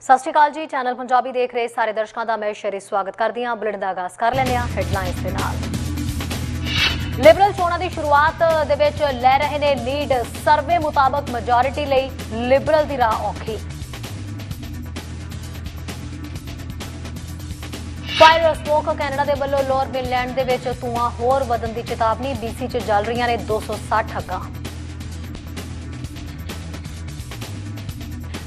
सत श्री अकाल जी। चैनल पंजाबी देख रहे सारे दर्शकों का मैं शेरी स्वागत करती हाँ। बुलेटिन का आगाज कर लेने हेडलाइंस के नाल। लिबरल चोणां की शुरुआत दे विच लै रहे ने लीड। सर्वे मुताबक मेजोरिटी लई लिबरल की राह औखी। फायर स्मोक कैनेडा के वलों लोअर मेनलैंड दे विच धुआं होर वधन की चेतावनी। BC च जल रही ने 260 अग्गां।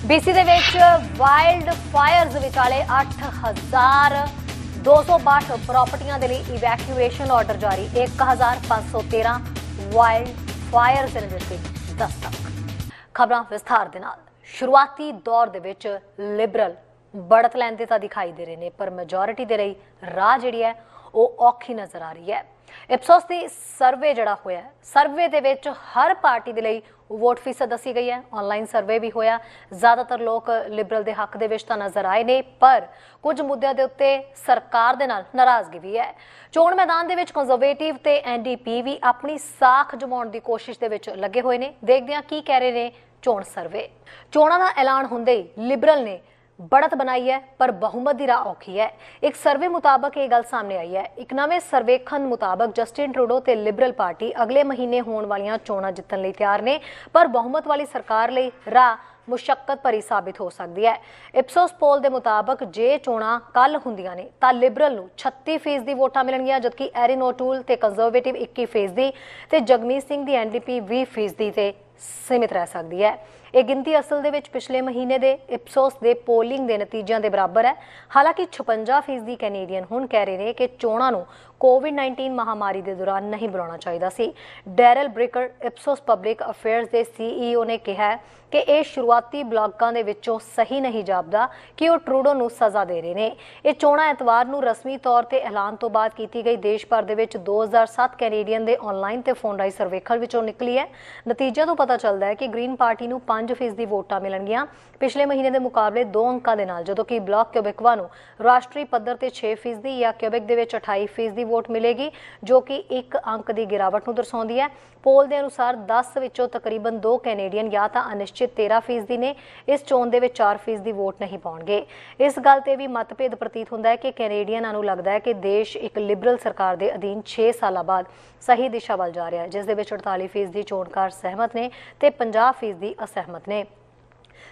BC दे विच वाइल्ड फायर्स विचाले 8,262 प्रॉपर्टियां दे लई इवैक्यूएशन ऑर्डर जारी। 1,513 वाइल्ड फायर्स ने दित्ती दस्तक। खबरां विस्तार दे नाल। शुरुआती दौर दे विच लिबरल बढ़त लैंदे तां दिखाई दे रहे ने, पर मेजोरिटी दे लई राह जिहड़ी है ਉਹ ਔਖੀ नज़र आ रही है। इप्सोस की सर्वे जिहड़ा होया, सर्वे दे विच हर पार्टी दे लई वोट फीसद दसी गई है। ऑनलाइन सर्वे भी होया। ज़्यादातर लोग लिबरल दे हक दे विच तां नज़र आए ने, पर कुछ मुद्दों के उत्ते सरकार दे नाल नाराज़गी भी है। चोण मैदान दे विच कंजरवेटिव ते NDP भी अपनी साख जमाउण दी कोशिश दे विच लगे हुए ने। देखदे हां की कह रहे ने चोण सर्वे। चोणां दा ऐलान हुंदे ही लिबरल ने बढ़त बनाई है, पर बहुमत की राह औखी है। एक सर्वे मुताबक ये गल सामने आई है। एक नवे सर्वेखण मुताबक जस्टिन ट्रूडो ते लिबरल पार्टी अगले महीने होने वालियां चोणां जितन लई तैयार ने, पर बहुमत वाली सरकार लई राह मुशक्कत भरी साबित हो सकती है। इप्सोस पोल के मुताबक जे चोणां कल हुंदियां ने तां लिबरल नूं 36% वोटां मिलणगीਆਂ, जबकि एरिन ओटूल ते कंजरवेटिव 21% ते जगमीत सिंह दी NDP 20% ते सीमित रह सकती है। यह गिनती असल दे विच पिछले महीने दे इप्सोस दे पोलिंग दे नतीजों के बराबर है। हालांकि 56% कैनेडियन हुण कह रहे हैं कि चोणां नूं कोविड-19 महामारी के दौरान नहीं बुलाना चाहिए सी। Daryl Breakker Ipsos public affairs के CEO ने कहा है कि यह शुरुआती ब्लॉगां दे विचों सही नहीं जापदा कि वह ट्रूडो नूं सज़ा दे रहे हैं। ये चोणां एतवार नूं रस्मी तौर पर ऐलान तो बाद की गई देश भर दे विच 2007 कैनेडियन के ऑनलाइन ते फोन राही सर्वेखण विचों निकली है। नतीजों तो पता चलता है कि ग्रीन पार्टी नूं 5% वोटां मिलणगीਆਂ पिछले महीने के मुकाबले 2 अंकों के नाल, जदों कि ब्लॉक क्यूबेकवा नूं राष्ट्रीय पद्धर ते 6% या क्यूबेक दे विच 28% वोट मिलेगी, जो कि 1 अंक की गिरावट नूं दर्शाउंदी है। पोल के अनुसार 10 विचों तकरीबन 2 कैनेडियन या तो अनिश्चित 13% ने इस चोण दे विच 4% वोट नहीं पाउणगे। इस गल ते भी मतभेद प्रतीत हुंदा है कि कैनेडियनां नूं लगदा है कि देश एक लिबरल सरकार के अधीन 6 साल बाद सही दिशा वल जा रहा है, जिस दे विच 48% चोणकार सहमत ने ते 50% असहमत ने।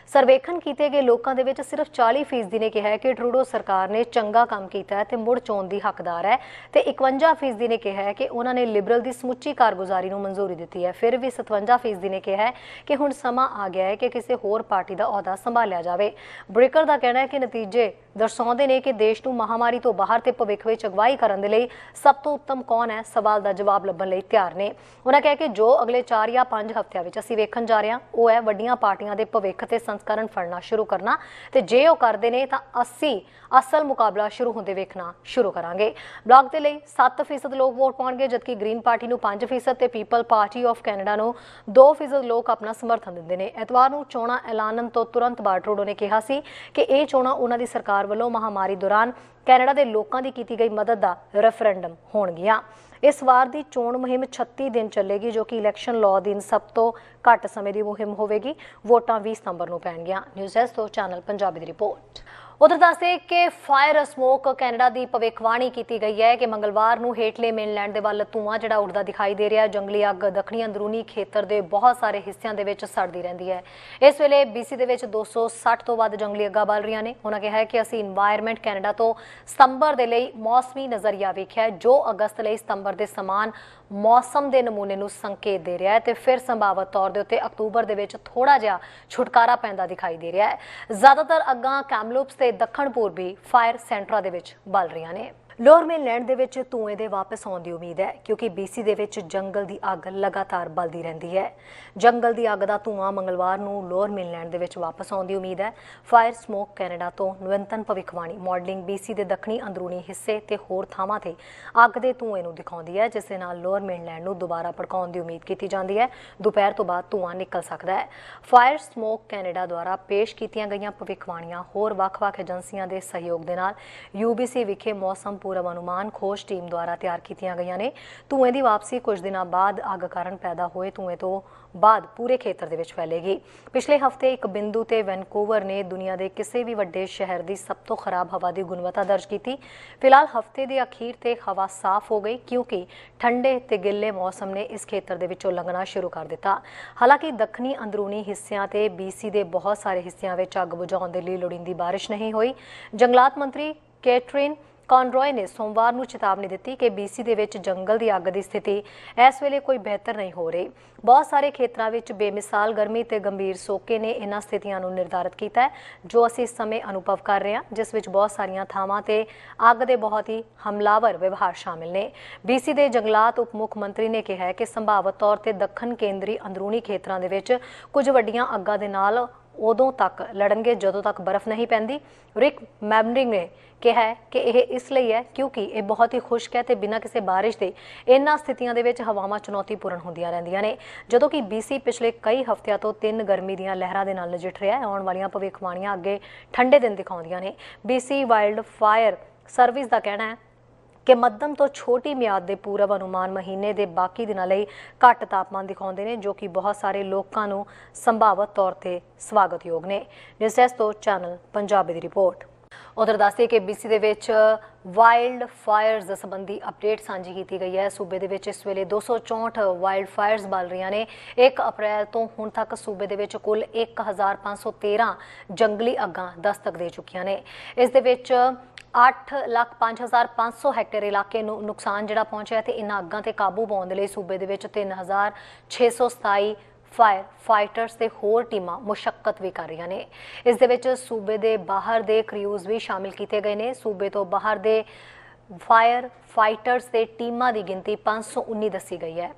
सर्वेखण किए गए लोगों के विच सिर्फ 40% ने कहा है कि ट्रूडो सरकार ने चंगा काम किया है तो मुड़ चोण की हकदार है, तो 51% ने कहा है कि उन्होंने लिबरल की समुची कारगुजारी को मंजूरी दी है। फिर भी 57% ने कहा है कि हुण समा आ गया है कि किसी होर पार्टी का अहुदा संभालिया जाए। ब्रिकर का कहना है कि नतीजे दर्शाते हैं कि देश को महामारी तो बाहर ते भविख में अगवाई करने लई सब तो उत्तम कौन है, सवाल का जवाब लभण लई तैयार ने। उन्होंने कहा कि जो अगले 4 या 5 हफ्तिਆਂ ਵਿੱਚ ਅਸੀਂ ਵੇਖਣ जा रहे हैं वो है ਵੱਡੀਆਂ पार्टियां ਦੇ ਭਵਿੱਖ ਤੇ संस्करण फड़ना शुरू करना, तो जे वो करते हैं तो असी असल मुकाबला शुरू होंदे वेखना शुरू करांगे। ब्लॉक के लिए 7% लोग वोट पाउणगे, जबकि ग्रीन पार्टी नूं 5% ते पीपल पार्टी ऑफ कैनेडा नूं 2% लोग अपना समर्थन दिंदे ने। एतवार नूं चोणां ऐलानन तो तुरंत बाद ट्रूडो ने कहा सी कि यह चोणां उन्हां दी सरकार वल्लों महामारी दौरान कैनेडा के लोगों की की गई मदद का रेफरेंडम होणगियां। इस वार की चोण मुहिम 36 दिन चलेगी, जो कि इलैक्शन लॉ दिन सब तो घट समय की मुहिम होगी। वोटां 20 सितंबर को पैणगियां। न्यूज़ डेस्क तो चैनल पंजाबी की रिपोर्ट। उधर दसदे कि फायर स्मोक कैनेडा की भविष्यवाणी की गई है कि मंगलवार को हेठले मेनलैंड के वल धुआं जिहड़ा उड़दा दिखाई दे रहा है। जंगली अग दक्षिणी अंदरूनी खेतर के बहुत सारे हिस्सों के सड़ती रहती है। इस वेले BC के 260 तो वध जंगली अग्गां बल रही ने। उन्होंने कहा है कि असीं इन्वायरमेंट कैनेडा तो सितंबर के लिए मौसमी नज़रिया वेख्या है, जो अगस्त लिए सितंबर के समान मौसम के नमूने को संकेत दे रहा है, तो फिर संभावित तौर के उत्ते अक्तूबर के थोड़ा जिहा छुटकारा पैंदा दिखाई दे रहा है। ज़्यादातर अग्गां कैमलूप्स ते दक्षिण पूर्वी फायर सेंटरां दे विच बल रही ने। लोअर मेनलैंड दे विच धुएं दे वापस आउण दी उम्मीद है, क्योंकि BC दे विच जंगल की अग लगातार बलदी रहती है। जंगल की अग का धुआं मंगलवार नूं लोअर मेनलैंड दे विच वापस आउण दी उम्मीद है। फायर स्मोक कैनेडा तो नवीनतम भविष्यवाणी मॉडलिंग BC के दक्षिणी अंदरूनी हिस्से ते होर थावां ते अग के धुएं नूं दिखाउंदी है, जिस दे नाल लोअर मेनलैंड नूं दोबारा भड़काउण दी उम्मीद की जाती है। दोपहर तो बाद धुआं निकल सकता है। फायर स्मोक कैनेडा द्वारा पेश कीतियां गईयां भविष्यवाणियां होर वख-वख एजेंसियां के सहयोग दे नाल UBC विखे मौसम ਪੂਰਵਾਨੁਮਾਨ ਖੋਜ ਟੀਮ ਦੁਆਰਾ ਤਿਆਰ ਕੀਤੀਆਂ ਗਈਆਂ ਨੇ। ਧੂਏ ਦੀ ਵਾਪਸੀ ਕੁਝ ਦਿਨਾਂ ਬਾਅਦ ਅੱਗ ਕਾਰਨ ਪੈਦਾ ਹੋਏ ਧੂਏ ਤੋਂ ਬਾਅਦ ਪੂਰੇ ਖੇਤਰ ਦੇ ਵਿੱਚ ਫੈਲੇਗੀ। ਪਿਛਲੇ ਹਫ਼ਤੇ ਇੱਕ ਬਿੰਦੂ ਤੇ ਵੈਨਕੂਵਰ ਨੇ ਦੁਨੀਆ ਦੇ ਕਿਸੇ ਵੀ ਵੱਡੇ ਸ਼ਹਿਰ ਦੀ ਸਭ ਤੋਂ ਖਰਾਬ ਹਵਾ ਦੀ ਗੁਣਵੱਤਾ ਦਰਜ ਕੀਤੀ। ਫਿਲਹਾਲ ਹਫ਼ਤੇ ਦੇ ਅਖੀਰ ਤੇ ਹਵਾ ਸਾਫ਼ ਹੋ ਗਈ ਕਿਉਂਕਿ ਠੰਡੇ ਤੇ ਗਿੱਲੇ ਮੌਸਮ ਨੇ ਇਸ ਖੇਤਰ ਦੇ ਵਿੱਚੋਂ ਲੰਘਣਾ ਸ਼ੁਰੂ ਕਰ ਦਿੱਤਾ। ਹਾਲਾਂਕਿ ਦੱਖਣੀ ਅੰਦਰੂਨੀ ਹਿੱਸਿਆਂ ਤੇ BC ਦੇ ਬਹੁਤ ਸਾਰੇ ਹਿੱਸਿਆਂ ਵਿੱਚ ਅੱਗ ਬੁਝਾਉਣ ਦੇ ਲਈ ਲੋੜੀਂਦੀ ਬਾਰਿਸ਼ ਨਹੀਂ ਹੋਈ। ਜੰਗਲਾਤ ਮੰਤਰੀ ਕੈਟਰੀਨ ਕੌਨਰੋਏ ਨੇ ਸੋਮਵਾਰ ਨੂੰ ਚੇਤਾਵਨੀ ਦਿੱਤੀ ਕਿ BC ਦੇ ਵਿੱਚ ਜੰਗਲ ਦੀ ਅੱਗ ਦੀ ਸਥਿਤੀ ਇਸ ਵੇਲੇ ਕੋਈ ਬਿਹਤਰ ਨਹੀਂ ਹੋ ਰਹੀ। ਬਹੁਤ ਸਾਰੇ ਖੇਤਰਾਂ ਵਿੱਚ ਬੇਮਿਸਾਲ ਗਰਮੀ ਤੇ ਗੰਭੀਰ ਸੋਕੇ ਨੇ ਇਹਨਾਂ ਸਥਿਤੀਆਂ ਨੂੰ ਨਿਰਧਾਰਿਤ ਕੀਤਾ ਹੈ ਜੋ ਅਸੀਂ ਇਸ ਸਮੇਂ ਅਨੁਭਵ ਕਰ ਰਹੇ ਹਾਂ, ਜਿਸ ਵਿੱਚ ਬਹੁਤ ਸਾਰੀਆਂ ਥਾਵਾਂ ਤੇ ਅੱਗ ਦੇ ਬਹੁਤ ਹੀ ਹਮਲਾਵਰ ਵਿਵਹਾਰ ਸ਼ਾਮਿਲ ਨੇ। BC ਦੇ ਜੰਗਲਾਤ ਉਪ ਮੁੱਖ ਮੰਤਰੀ ਨੇ ਕਿਹਾ ਹੈ ਕਿ ਸੰਭਾਵਤ ਤੌਰ ਤੇ ਦੱਖਣ ਕੇਂਦਰੀ ਅੰਦਰੂਨੀ ਖੇਤਰਾਂ ਦੇ ਵਿੱਚ ਕੁਝ ਵੱਡੀਆਂ ਅੱਗਾਂ ਦੇ ਨਾਲ ਉਦੋਂ ਤੱਕ ਲੜਨਗੇ ਜਦੋਂ ਤੱਕ ਬਰਫ਼ ਨਹੀਂ ਪੈਂਦੀ। ਰਿਕ ਮੈਮਰਿੰਗ ਨੇ ਕਿਹਾ ਹੈ ਕਿ ਇਹ ਇਸ ਲਈ ਹੈ ਕਿਉਂਕਿ ਇਹ ਬਹੁਤ ਹੀ ਖੁਸ਼ਕ ਹੈ ਤੇ ਬਿਨਾਂ ਕਿਸੇ ਬਾਰਿਸ਼ ਦੇ ਇਹਨਾਂ ਸਥਿਤੀਆਂ ਦੇ ਵਿੱਚ ਹਵਾਵਾਂ ਚੁਣੌਤੀਪੂਰਨ ਹੁੰਦੀਆਂ ਰਹਿੰਦੀਆਂ ਨੇ। ਜਦੋਂ ਕਿ BC ਪਿਛਲੇ ਕਈ ਹਫ਼ਤਿਆਂ ਤੋਂ 3 ਗਰਮੀ ਦੀਆਂ ਲਹਿਰਾਂ ਦੇ ਨਾਲ ਨਜਿੱਠ ਰਿਹਾ ਹੈ। ਆਉਣ ਵਾਲੀਆਂ ਭਵਿੱਖਬਾਣੀਆਂ ਅੱਗੇ ਠੰਡੇ ਦਿਨ ਦਿਖਾਉਂਦੀਆਂ ਨੇ। BC ਵਾਈਲਡ ਫਾਇਰ ਸਰਵਿਸ ਦਾ ਕਹਿਣਾ ਹੈ ਕਿ ਮੱਧਮ ਤੋਂ ਛੋਟੀ ਮਿਆਦ ਦੇ ਪੂਰਵ ਅਨੁਮਾਨ ਮਹੀਨੇ ਦੇ ਬਾਕੀ ਦਿਨਾਂ ਲਈ ਘੱਟ ਤਾਪਮਾਨ ਦਿਖਾਉਂਦੇ ਨੇ ਜੋ ਕਿ ਬਹੁਤ ਸਾਰੇ ਲੋਕਾਂ ਨੂੰ ਸੰਭਾਵਤ ਤੌਰ ਤੇ ਸਵਾਗਤਯੋਗ ਨੇ। ਨਿਊਜ਼ ਡੈਸਕ ਤੋਂ ਚੈਨਲ ਪੰਜਾਬੀ ਦੀ ਰਿਪੋਰਟ। ਉਧਰ ਦੱਸਦੇ ਕਿ BC ਦੇ ਵਿੱਚ ਵਾਈਲਡ ਫਾਇਰਸ ਸੰਬੰਧੀ ਅਪਡੇਟ ਸਾਂਝੀ ਕੀਤੀ ਗਈ ਹੈ। ਸੂਬੇ ਦੇ ਵਿੱਚ ਇਸ ਵੇਲੇ 264 ਵਾਈਲਡ ਫਾਇਰਸ ਬਲ ਰਹੀਆਂ ਨੇ। 1 ਅਪ੍ਰੈਲ ਤੋਂ ਹੁਣ ਤੱਕ ਸੂਬੇ ਦੇ ਵਿੱਚ ਕੁੱਲ 1513 ਜੰਗਲੀ ਅੱਗਾਂ ਦਸਤਕ ਦੇ ਚੁੱਕੀਆਂ ਨੇ। ਇਸ ਦੇ ਵਿੱਚ 8,05,500 ਹੈਕਟੇਅਰ ਇਲਾਕੇ ਨੂੰ ਨੁਕਸਾਨ ਜਿਹੜਾ ਪਹੁੰਚਿਆ ਤੇ ਇਹਨਾਂ ਅੱਗਾਂ ਤੇ ਕਾਬੂ ਪਾਉਣ ਦੇ ਲਈ ਸੂਬੇ ਦੇ ਵਿੱਚ 3,627 ਫਾਇਰ ਫਾਈਟਰਸ ਤੇ ਹੋਰ ਟੀਮਾਂ ਮੁਸ਼ੱਕਤ ਵੀ ਕਰ ਰਹੀਆਂ ਨੇ। ਇਸ ਦੇ ਵਿੱਚ ਸੂਬੇ ਦੇ ਬਾਹਰ ਦੇ ਕ੍ਰਿਊਜ਼ ਵੀ ਸ਼ਾਮਿਲ ਕੀਤੇ ਗਏ ਨੇ। ਸੂਬੇ ਤੋਂ ਬਾਹਰ ਦੇ ਫਾਇਰ ਫਾਈਟਰਸ ਤੇ ਟੀਮਾਂ ਦੀ ਗਿਣਤੀ 519 ਦੱਸੀ ਗਈ ਹੈ।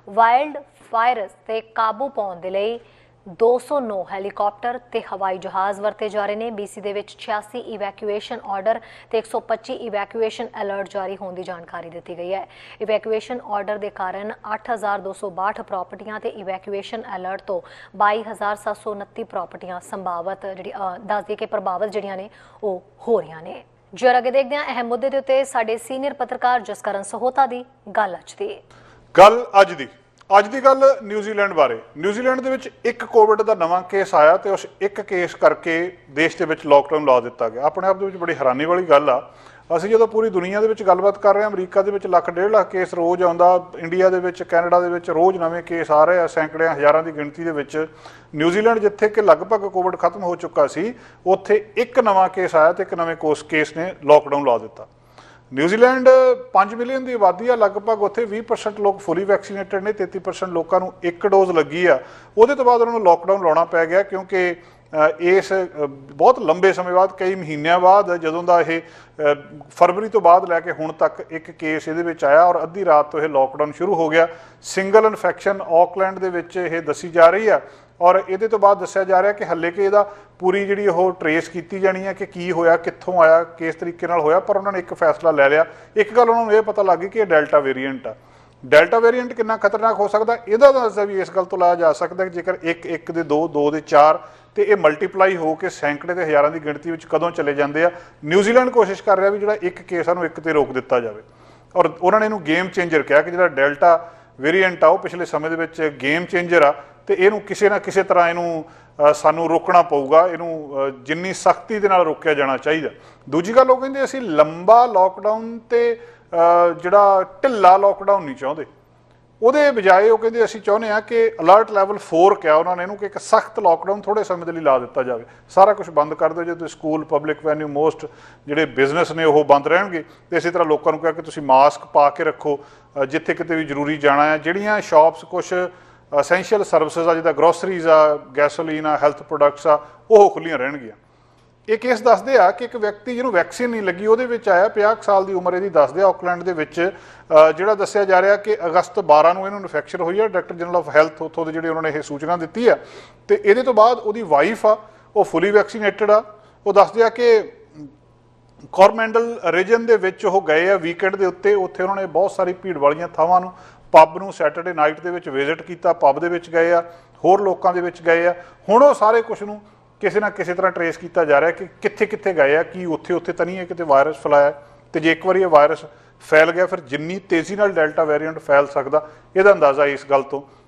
ਵਾਈਲਡ ਫਾਇਰਸ ਤੇ ਕਾਬੂ ਪਾਉਣ ਦੇ ਲਈ 209 ਹੈਲੀਕਾਪਟਰ ਤੇ ਹਵਾਈ ਜਹਾਜ਼ ਵਰਤੇ ਜਾ ਰਹੇ ਨੇ। BC ਦੇ ਵਿੱਚ 86 ਇਵੈਕੂਏਸ਼ਨ ਆਰਡਰ ਤੇ 125 ਇਵੈਕੂਏਸ਼ਨ ਅਲਰਟ ਜਾਰੀ ਹੋਣ ਦੀ ਜਾਣਕਾਰੀ ਦਿੱਤੀ ਗਈ ਹੈ। ਇਵੈਕੂਏਸ਼ਨ ਆਰਡਰ ਦੇ ਕਾਰਨ 8,262 ਪ੍ਰਾਪਰਟੀਆਂ ਤੇ ਇਵੈਕੂਏਸ਼ਨ ਅਲਰਟ ਤੋਂ 22,729 ਪ੍ਰਾਪਰਟੀਆਂ ਸੰਭਾਵਤ ਦੱਸਦੀ ਕਿ ਪ੍ਰਭਾਵਿਤ ਜਿਹੜੀਆਂ ਨੇ ਉਹ ਹੋ ਰਹੀਆਂ ਨੇ। ਜੇ ਅੱਗੇ ਦੇਖਦੇ ਹਾਂ ਅਹਿਮ ਮੁੱਦੇ ਦੇ ਉੱਤੇ ਸਾਡੇ ਸੀਨੀਅਰ ਪੱਤਰਕਾਰ ਜਸਕਰਨ ਸਹੋਤਾ ਦੀ ਗੱਲ ਅੱਜ ਦੀ ਗੱਲ ਨਿਊਜ਼ੀਲੈਂਡ ਬਾਰੇ। ਨਿਊਜ਼ੀਲੈਂਡ ਦੇ ਵਿੱਚ ਇੱਕ ਕੋਵਿਡ ਦਾ ਨਵਾਂ ਕੇਸ ਆਇਆ ਤੇ ਉਸ ਇੱਕ ਕੇਸ ਕਰਕੇ ਦੇਸ਼ ਦੇ ਵਿੱਚ ਲੋਕਡਾਊਨ ਲਾ ਦਿੱਤਾ ਗਿਆ। ਆਪਣੇ ਆਪ ਦੇ ਵਿੱਚ ਬੜੀ ਹੈਰਾਨੀ ਵਾਲੀ ਗੱਲ ਆ। ਅਸੀਂ ਜਦੋਂ ਪੂਰੀ ਦੁਨੀਆ ਦੇ ਵਿੱਚ ਗੱਲਬਾਤ ਕਰ ਰਹੇ ਹਾਂ, ਅਮਰੀਕਾ ਦੇ ਵਿੱਚ 1,00,000 1,50,000 ਕੇਸ ਰੋਜ਼ ਆਉਂਦਾ, ਇੰਡੀਆ ਦੇ ਵਿੱਚ ਕੈਨੇਡਾ ਦੇ ਵਿੱਚ ਰੋਜ਼ ਨਵੇਂ ਕੇਸ ਆ ਰਹੇ ਆ ਸੈਂਕੜਿਆਂ ਹਜ਼ਾਰਾਂ ਦੀ ਗਿਣਤੀ ਦੇ ਵਿੱਚ। ਨਿਊਜ਼ੀਲੈਂਡ ਜਿੱਥੇ ਕਿ ਲਗਭਗ ਕੋਵਿਡ ਖਤਮ ਹੋ ਚੁੱਕਾ ਸੀ, ਉੱਥੇ ਇੱਕ ਨਵਾਂ ਕੇਸ ਆਇਆ ਤੇ ਇੱਕ ਨਵੇਂ ਕੇਸ ਨੇ ਲੋਕਡਾਊਨ ਲਾ ਦਿੱਤਾ। ਨਿਊਜ਼ੀਲੈਂਡ 5 ਮਿਲੀਅਨ ਦੀ ਆਬਾਦੀ ਆ, ਲਗਭਗ ਉੱਥੇ 20% ਲੋਕ ਫੁੱਲੀ ਵੈਕਸੀਨੇਟਡ ਨੇ, 33% ਲੋਕਾਂ ਨੂੰ ਇੱਕ ਡੋਜ਼ ਲੱਗੀ ਆ। ਉਹਦੇ ਤੋਂ ਬਾਅਦ ਉਹਨਾਂ ਨੂੰ ਲੋਕਡਾਊਨ ਲਾਉਣਾ ਪੈ ਗਿਆ ਕਿਉਂਕਿ ਇਸ ਬਹੁਤ ਲੰਬੇ ਸਮੇਂ ਬਾਅਦ, ਕਈ ਮਹੀਨਿਆਂ ਬਾਅਦ, ਜਦੋਂ ਦਾ ਇਹ ਫਰਵਰੀ ਤੋਂ ਬਾਅਦ ਲੈ ਕੇ ਹੁਣ ਤੱਕ ਇੱਕ ਕੇਸ ਇਹਦੇ ਵਿੱਚ ਆਇਆ ਔਰ ਅੱਧੀ ਰਾਤ ਤੋਂ ਇਹ ਲੋਕਡਾਊਨ ਸ਼ੁਰੂ ਹੋ ਗਿਆ। ਸਿੰਗਲ ਇਨਫੈਕਸ਼ਨ ਆਕਲੈਂਡ ਦੇ ਵਿੱਚ ਇਹ ਦੱਸੀ ਜਾ ਰਹੀ ਆ ਔਰ ਇਹਦੇ ਤੋਂ ਬਾਅਦ ਦੱਸਿਆ ਜਾ ਰਿਹਾ ਕਿ ਹੱਲੇ ਕਿ ਇਹਦਾ ਪੂਰੀ ਜਿਹੜੀ ਉਹ ਟਰੇਸ ਕੀਤੀ ਜਾਣੀ ਹੈ ਕਿ ਕੀ ਹੋਇਆ, ਕਿੱਥੋਂ ਆਇਆ, ਕਿਸ ਤਰੀਕੇ ਨਾਲ ਹੋਇਆ। ਪਰ ਉਹਨਾਂ ਨੇ ਇੱਕ ਫੈਸਲਾ ਲੈ ਲਿਆ। ਇੱਕ ਗੱਲ ਉਹਨਾਂ ਨੂੰ ਇਹ ਪਤਾ ਲੱਗ ਗਈ ਕਿ ਇਹ ਡੈਲਟਾ ਵੇਰੀਐਂਟ ਆ। ਡੈਲਟਾ ਵੇਰੀਐਂਟ ਕਿੰਨਾ ਖਤਰਨਾਕ ਹੋ ਸਕਦਾ ਇਹਦਾ ਅੰਦਾਜ਼ਾ ਵੀ ਇਸ ਗੱਲ ਤੋਂ ਲਾਇਆ ਜਾ ਸਕਦਾ ਕਿ ਜੇਕਰ 1 ਦੇ 2 ਦੇ 4 ਤੇ ਇਹ ਮਲਟੀਪਲਾਈ ਹੋ ਕੇ ਸੈਂਕੜੇ ਤੇ ਹਜ਼ਾਰਾਂ ਦੀ ਗਿਣਤੀ ਵਿੱਚ ਕਦੋਂ ਚਲੇ ਜਾਂਦੇ ਆ। ਨਿਊਜ਼ੀਲੈਂਡ ਕੋਸ਼ਿਸ਼ ਕਰ ਰਿਹਾ ਵੀ ਜਿਹੜਾ ਇੱਕ ਕੇਸ ਆ ਨੂੰ ਇੱਕ ਤੇ ਰੋਕ ਦਿੱਤਾ ਜਾਵੇ ਔਰ ਉਹਨਾਂ ਨੇ ਇਹਨੂੰ ਗੇਮ ਚੇਂਜਰ ਕਿਹਾ ਕਿ ਜਿਹੜਾ ਡੈਲਟਾ ਵੇਰੀਐਂਟ ਆ ਉਹ ਪਿਛਲੇ ਸਮੇਂ ਦੇ ਵਿੱਚ ਗੇਮ ਚੇਂਜਰ ਆ ਤੇ ਇਹਨੂੰ ਕਿਸੇ ਨਾ ਕਿਸੇ ਤਰ੍ਹਾਂ ਇਹਨੂੰ ਸਾਨੂੰ ਰੋਕਣਾ ਪਊਗਾ। ਇਹਨੂੰ ਜਿੰਨੀ ਸਖਤੀ ਦੇ ਨਾਲ ਰੋਕਿਆ ਜਾਣਾ ਚਾਹੀਦਾ। ਦੂਜੀ ਗੱਲ ਉਹ ਕਹਿੰਦੇ ਅਸੀਂ ਲੰਬਾ ਲੋਕਡਾਊਨ ਤੇ ਜਿਹੜਾ ਢਿੱਲਾ ਲੋਕਡਾਊਨ ਨਹੀਂ ਚਾਹੁੰਦੇ। ਉਹਦੇ ਬਜਾਏ ਉਹ ਕਹਿੰਦੇ ਅਸੀਂ ਚਾਹੁੰਦੇ ਹਾਂ ਕਿ ਅਲਰਟ ਲੈਵਲ 4 ਕਿਹਾ ਉਹਨਾਂ ਨੇ ਇਹਨੂੰ ਕਿ ਇੱਕ ਸਖਤ ਲੋਕਡਾਊਨ ਥੋੜ੍ਹੇ ਸਮੇਂ ਦੇ ਲਈ ਲਾ ਦਿੱਤਾ ਜਾਵੇ। ਸਾਰਾ ਕੁਝ ਬੰਦ ਕਰ ਦਿਓ। ਜੇ ਤੁਸੀਂ ਸਕੂਲ, ਪਬਲਿਕ ਵੈਨਿਊ, ਮੋਸਟ ਜਿਹੜੇ ਬਿਜ਼ਨਸ ਨੇ ਉਹ ਬੰਦ ਰਹਿਣਗੇ ਤੇ ਇਸੇ ਤਰ੍ਹਾਂ ਲੋਕਾਂ ਨੂੰ ਕਿਹਾ ਕਿ ਤੁਸੀਂ ਮਾਸਕ ਪਾ ਕੇ ਰੱਖੋ ਜਿੱਥੇ ਕਿਤੇ ਵੀ ਜ਼ਰੂਰੀ ਜਾਣਾ ਹੈ। ਜਿਹੜੀਆਂ ਸ਼ਾਪਸ ਕੁਛ ਅਸੈਂਸ਼ੀਅਲ ਸਰਵਿਸਿਜ਼ ਆ ਜਿੱਦਾਂ ਗਰੋਸਰੀਜ਼ ਆ, ਗੈਸੋਲੀਨ ਆ, ਹੈਲਥ ਪ੍ਰੋਡਕਟਸ ਆ, ਉਹ ਖੁੱਲ੍ਹੀਆਂ ਰਹਿਣਗੀਆਂ। ਇਹ ਕੇਸ ਦੱਸਦੇ ਆ ਕਿ ਇੱਕ ਵਿਅਕਤੀ ਜਿਹਨੂੰ ਵੈਕਸੀਨ ਨਹੀਂ ਲੱਗੀ ਉਹਦੇ ਵਿੱਚ ਆਇਆ, 50 ਸਾਲ ਦੀ ਉਮਰ ਇਹਦੀ ਦੱਸਦੇ ਆ। ਆਕਲੈਂਡ ਦੇ ਵਿੱਚ ਜਿਹੜਾ ਦੱਸਿਆ ਜਾ ਰਿਹਾ ਕਿ ਅਗਸਤ 12 ਨੂੰ ਇਹਨੂੰ ਇਨਫੈਕਸ਼ਨ ਹੋਈ ਆ। ਡਾਇਰੈਕਟਰ ਜਨਰਲ ਆਫ ਹੈਲਥ ਉੱਥੋਂ ਦੇ ਜਿਹੜੇ ਉਹਨਾਂ ਨੇ ਇਹ ਸੂਚਨਾ ਦਿੱਤੀ ਆ ਤੇ ਇਹਦੇ ਤੋਂ ਬਾਅਦ ਉਹਦੀ ਵਾਈਫ ਆ ਉਹ ਫੁੱਲੀ ਵੈਕਸੀਨੇਟਡ ਆ। ਉਹ ਦੱਸਦੇ ਆ ਕਿ ਕੋਰਮੈਂਡਲ ਰੀਜਨ ਦੇ ਵਿੱਚ ਉਹ ਗਏ ਆ ਵੀਕਐਂਡ ਦੇ ਉੱਤੇ। ਉੱਥੇ ਉਹਨਾਂ ਨੇ ਬਹੁਤ ਸਾਰੀ ਭੀੜ ਵਾਲੀਆਂ ਥਾਵਾਂ ਨੂੰ, ਪੱਬ ਨੂੰ ਸੈਟਰਡੇ ਨਾਈਟ ਦੇ ਵਿੱਚ ਵਿਜ਼ਿਟ ਕੀਤਾ, ਪੱਬ ਦੇ ਵਿੱਚ ਗਏ ਆ, ਹੋਰ ਲੋਕਾਂ ਦੇ ਵਿੱਚ ਗਏ ਆ। ਹੁਣ ਉਹ ਸਾਰੇ ਕੁਝ ਨੂੰ ਕਿਸੇ ਨਾ ਕਿਸੇ ਤਰ੍ਹਾਂ ਟਰੇਸ ਕੀਤਾ ਜਾ ਰਿਹਾ ਕਿ ਕਿੱਥੇ ਕਿੱਥੇ ਗਏ ਆ, ਕੀ ਉੱਥੇ ਤਾਂ ਨਹੀਂ ਹੈ ਕਿਤੇ ਵਾਇਰਸ ਫੈਲਾਇਆ। ਤੇ ਜੇ ਇੱਕ ਵਾਰੀ ਇਹ ਵਾਇਰਸ ਫੈਲ ਗਿਆ, ਫਿਰ ਜਿੰਨੀ ਤੇਜ਼ੀ ਨਾਲ ਡੈਲਟਾ ਵੇਰੀਐਂਟ ਫੈਲ ਸਕਦਾ ਇਹਦਾ ਅੰਦਾਜ਼ਾ ਇਸ ਗੱਲ ਤੋਂ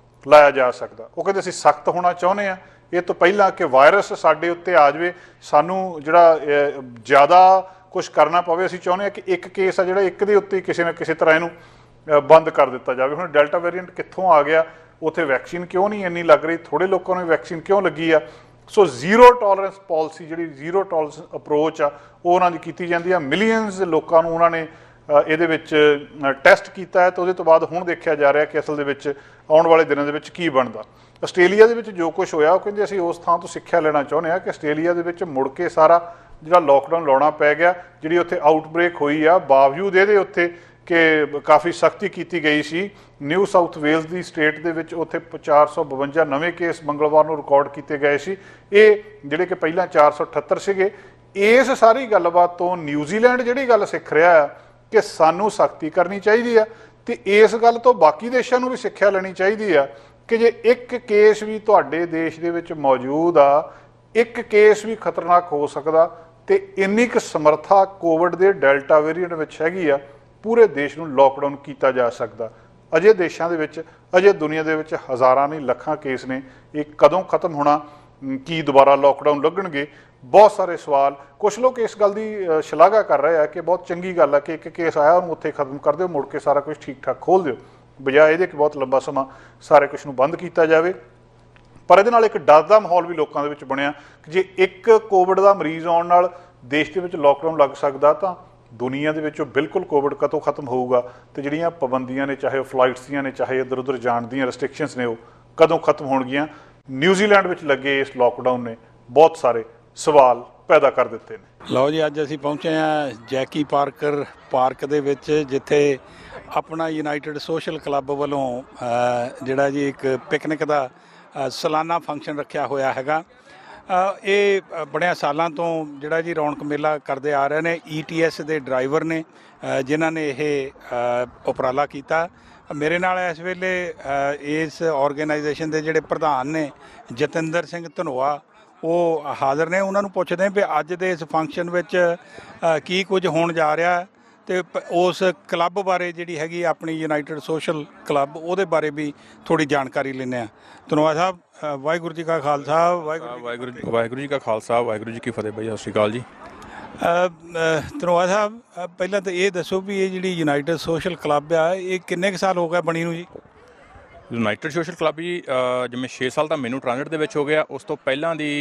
ਲਾਇਆ ਜਾ ਸਕਦਾ। ਉਹ ਕਹਿੰਦੇ ਅਸੀਂ ਸਖਤ ਹੋਣਾ ਚਾਹੁੰਦੇ ਹਾਂ ਇਹ ਤੋਂ ਪਹਿਲਾਂ ਕਿ ਵਾਇਰਸ ਸਾਡੇ ਉੱਤੇ ਆ ਜਾਵੇ, ਸਾਨੂੰ ਜਿਹੜਾ ਜ਼ਿਆਦਾ ਕੁਝ ਕਰਨਾ ਪਵੇ। ਅਸੀਂ ਚਾਹੁੰਦੇ ਹਾਂ ਕਿ ਇੱਕ ਕੇਸ ਆ ਜਿਹੜਾ ਇੱਕ ਦੇ ਉੱਤੇ ਕਿਸੇ ਨਾ ਕਿਸੇ ਤਰ੍ਹਾਂ ਇਹਨੂੰ ਬੰਦ ਕਰ ਦਿੱਤਾ ਜਾਵੇ। ਹੁਣ ਡੈਲਟਾ ਵੇਰੀਐਂਟ ਕਿੱਥੋਂ ਆ ਗਿਆ, ਉੱਥੇ ਵੈਕਸੀਨ ਕਿਉਂ ਨਹੀਂ ਇੰਨੀ ਲੱਗ ਰਹੀ, ਥੋੜ੍ਹੇ ਲੋਕਾਂ ਨੂੰ ਵੈਕਸੀਨ ਕਿਉਂ ਲੱਗੀ ਆ। ਸੋ ਜ਼ੀਰੋ ਟੋਲਰੈਂਸ ਪਾਲਿਸੀ, ਜਿਹੜੀ ਜ਼ੀਰੋ ਟੋਲਰੈਂਸ ਅਪਰੋਚ ਆ, ਉਹ ਉਹਨਾਂ ਦੀ ਕੀਤੀ ਜਾਂਦੀ ਆ। ਮਿਲੀਅਨਸ ਲੋਕਾਂ ਨੂੰ ਉਹਨਾਂ ਨੇ ਇਹਦੇ ਵਿੱਚ ਟੈਸਟ ਕੀਤਾ ਹੈ, ਤੇ ਉਹਦੇ ਤੋਂ ਬਾਅਦ ਹੁਣ ਦੇਖਿਆ ਜਾ ਰਿਹਾ ਕਿ ਅਸਲ ਦੇ ਵਿੱਚ ਆਉਣ ਵਾਲੇ ਦਿਨਾਂ ਦੇ ਵਿੱਚ ਕੀ ਬਣਦਾ। ਆਸਟ੍ਰੇਲੀਆ ਦੇ ਵਿੱਚ ਜੋ ਕੁਝ ਹੋਇਆ, ਉਹ ਕਹਿੰਦੇ ਅਸੀਂ ਉਸ ਥਾਂ ਤੋਂ ਸਿੱਖਿਆ ਲੈਣਾ ਚਾਹੁੰਦੇ ਹਾਂ ਕਿ ਆਸਟ੍ਰੇਲੀਆ ਦੇ ਵਿੱਚ ਮੁੜ ਕੇ ਸਾਰਾ ਜਿਹੜਾ ਲੋਕਡਾਊਨ ਲਾਉਣਾ ਪੈ ਗਿਆ। ਜਿਹੜੀ ਉੱਥੇ ਆਊਟਬ੍ਰੇਕ ਹੋਈ ਆ, ਬਾਵਜੂਦ ਇਹਦੇ ਉੱਤੇ ਕਿ ਕਾਫੀ ਸਖਤੀ ਕੀਤੀ ਗਈ ਸੀ। ਨਿਊ ਸਾਊਥ ਵੇਲਜ਼ ਦੀ ਸਟੇਟ ਦੇ ਵਿੱਚ ਉੱਥੇ 452 ਨਵੇਂ ਕੇਸ ਮੰਗਲਵਾਰ ਨੂੰ ਰਿਕਾਰਡ ਕੀਤੇ ਗਏ ਸੀ, ਇਹ ਜਿਹੜੇ ਕਿ ਪਹਿਲਾਂ 478 ਸੀਗੇ। ਇਸ ਸਾਰੀ ਗੱਲਬਾਤ ਤੋਂ ਨਿਊਜ਼ੀਲੈਂਡ ਜਿਹੜੀ ਗੱਲ ਸਿੱਖ ਰਿਹਾ ਆ ਕਿ ਸਾਨੂੰ ਸਖਤੀ ਕਰਨੀ ਚਾਹੀਦੀ ਆ, ਤੇ ਇਸ ਗੱਲ ਤੋਂ ਬਾਕੀ ਦੇਸ਼ਾਂ ਨੂੰ ਵੀ ਸਿੱਖਿਆ ਲੈਣੀ ਚਾਹੀਦੀ ਆ ਕਿ ਜੇ ਇੱਕ ਕੇਸ ਵੀ ਤੁਹਾਡੇ ਦੇਸ਼ ਦੇ ਵਿੱਚ ਮੌਜੂਦ ਆ, ਇੱਕ ਕੇਸ ਵੀ ਖਤਰਨਾਕ ਹੋ ਸਕਦਾ, ਤੇ ਇੰਨੀ ਕੁ ਸਮਰੱਥਾ ਕੋਵਿਡ ਦੇ ਡੈਲਟਾ ਵੇਰੀਐਂਟ ਵਿੱਚ ਹੈਗੀ ਆ, ਪੂਰੇ ਦੇਸ਼ ਨੂੰ ਲੋਕਡਾਊਨ ਕੀਤਾ ਜਾ ਸਕਦਾ। ਅਜੇ ਦੇਸ਼ਾਂ ਦੇ ਵਿੱਚ, ਅਜੇ ਦੁਨੀਆ ਦੇ ਵਿੱਚ ਹਜ਼ਾਰਾਂ ਨਹੀਂ ਲੱਖਾਂ ਕੇਸ ਨੇ। ਇਹ ਕਦੋਂ ਖਤਮ ਹੋਣਾ, ਕੀ ਦੁਬਾਰਾ ਲੋਕਡਾਊਨ ਲੱਗਣਗੇ, ਬਹੁਤ ਸਾਰੇ ਸਵਾਲ। ਕੁਝ ਲੋਕ ਇਸ ਗੱਲ ਦੀ ਸ਼ਲਾਘਾ ਕਰ ਰਹੇ ਆ ਕਿ ਬਹੁਤ ਚੰਗੀ ਗੱਲ ਆ ਕਿ ਇੱਕ ਕੇਸ ਆਇਆ ਉਹਨੂੰ ਉੱਥੇ ਖਤਮ ਕਰ ਦਿਓ, ਮੁੜ ਕੇ ਸਾਰਾ ਕੁਝ ਠੀਕ ਠਾਕ ਖੋਲ੍ਹ ਦਿਓ, ਬਜਾਏ ਇਹਦੇ ਕਿ ਬਹੁਤ ਲੰਬਾ ਸਮਾਂ ਸਾਰੇ ਕੁਝ ਨੂੰ ਬੰਦ ਕੀਤਾ ਜਾਵੇ। ਪਰ ਇਹਦੇ ਨਾਲ ਇੱਕ ਡਰ ਦਾ ਮਾਹੌਲ ਵੀ ਲੋਕਾਂ ਦੇ ਵਿੱਚ ਬਣਿਆ ਕਿ ਜੇ ਇੱਕ ਕੋਵਿਡ ਦਾ ਮਰੀਜ਼ ਆਉਣ ਨਾਲ ਦੇਸ਼ ਦੇ ਵਿੱਚ ਲੋਕਡਾਊਨ ਲੱਗ ਸਕਦਾ, ਤਾਂ ਦੁਨੀਆ ਦੇ ਵਿੱਚੋਂ ਬਿਲਕੁਲ ਕੋਵਿਡ ਕਦੋਂ ਖਤਮ ਹੋਊਗਾ, ਤੇ ਜਿਹੜੀਆਂ ਪਾਬੰਦੀਆਂ ਨੇ, ਚਾਹੇ ਉਹ ਫਲਾਈਟਸ ਦੀਆਂ ਨੇ, ਚਾਹੇ ਇੱਧਰ ਉੱਧਰ ਜਾਣ ਦੀਆਂ ਰੈਸਟ੍ਰਿਕਸ਼ਨਸ ਨੇ, ਉਹ ਕਦੋਂ ਖਤਮ ਹੋਣਗੀਆਂ। ਨਿਊਜ਼ੀਲੈਂਡ ਵਿੱਚ ਲੱਗੇ ਇਸ ਲੋਕਡਾਊਨ ਨੇ ਬਹੁਤ ਸਾਰੇ ਸਵਾਲ ਪੈਦਾ ਕਰ ਦਿੱਤੇ ਨੇ। ਲਓ ਜੀ, ਅੱਜ ਅਸੀਂ ਪਹੁੰਚੇ ਹਾਂ ਜੈਕੀ ਪਾਰਕਰ ਪਾਰਕ ਦੇ ਵਿੱਚ, ਜਿੱਥੇ ਆਪਣਾ ਯੂਨਾਈਟਿਡ ਸੋਸ਼ਲ ਕਲੱਬ ਵੱਲੋਂ ਜਿਹੜਾ ਜੀ ਇੱਕ ਪਿਕਨਿਕ ਦਾ ਸਾਲਾਨਾ ਫੰਕਸ਼ਨ ਰੱਖਿਆ ਹੋਇਆ ਹੈਗਾ। ਇਹ ਬੜਿਆਂ ਸਾਲਾਂ ਤੋਂ ਜਿਹੜਾ ਜੀ ਰੌਣਕ ਮੇਲਾ ਕਰਦੇ ਆ ਰਹੇ ਨੇ। ETS ਦੇ ਡਰਾਈਵਰ ਨੇ ਜਿਨ੍ਹਾਂ ਨੇ ਇਹ ਉਪਰਾਲਾ ਕੀਤਾ। ਮੇਰੇ ਨਾਲ ਇਸ ਵੇਲੇ ਇਸ ਆਰਗੇਨਾਈਜੇਸ਼ਨ ਦੇ ਜਿਹੜੇ ਪ੍ਰਧਾਨ ਨੇ ਜਤਿੰਦਰ ਸਿੰਘ ਧਨੋਆ, ਉਹ ਹਾਜ਼ਰ ਨੇ। ਉਹਨਾਂ ਨੂੰ ਪੁੱਛਦੇ ਵੀ ਅੱਜ ਦੇ ਇਸ ਫੰਕਸ਼ਨ ਵਿੱਚ ਕੀ ਕੁਝ ਹੋਣ ਜਾ ਰਿਹਾ, ਤੇ ਉਸ ਕਲੱਬ ਬਾਰੇ ਜਿਹੜੀ ਹੈਗੀ ਆਪਣੀ ਯੂਨਾਈਟਿਡ ਸੋਸ਼ਲ ਕਲੱਬ, ਉਹਦੇ ਬਾਰੇ ਵੀ ਥੋੜ੍ਹੀ ਜਾਣਕਾਰੀ ਲੈਂਦੇ ਹਾਂ। ਧਨੋਆ ਸਾਹਿਬ, ਵਾਹਿਗੁਰੂ ਜੀ ਕਾ ਖਾਲਸਾ, ਵਾਹਿਗੁਰੂ ਜੀ ਕਾ ਖਾਲਸਾ, ਵਾਹਿਗੁਰੂ ਜੀ ਕੀ ਫਤਿਹ। ਬਾਈ ਸਤਿ ਸ਼੍ਰੀ ਅਕਾਲ ਜੀ। ਧਨੋਆ ਸਾਹਿਬ, ਪਹਿਲਾਂ ਤਾਂ ਇਹ ਦੱਸੋ ਵੀ ਇਹ ਜਿਹੜੀ ਯੂਨਾਈਟਿਡ ਸੋਸ਼ਲ ਕਲੱਬ ਆ, ਇਹ ਕਿੰਨੇ ਕੁ ਸਾਲ ਹੋ ਗਏ ਬਣੀ ਨੂੰ ਜੀ? ਯੂਨਾਈਟਿਡ ਸੋਸ਼ਲ ਕਲੱਬ ਜੀ ਜਿਵੇਂ 6 ਸਾਲ ਤਾਂ ਮੈਨੂੰ ਟ੍ਰਾਂਜ਼ਿਟ ਦੇ ਵਿੱਚ ਹੋ ਗਿਆ। ਉਸ ਤੋਂ ਪਹਿਲਾਂ ਦੀ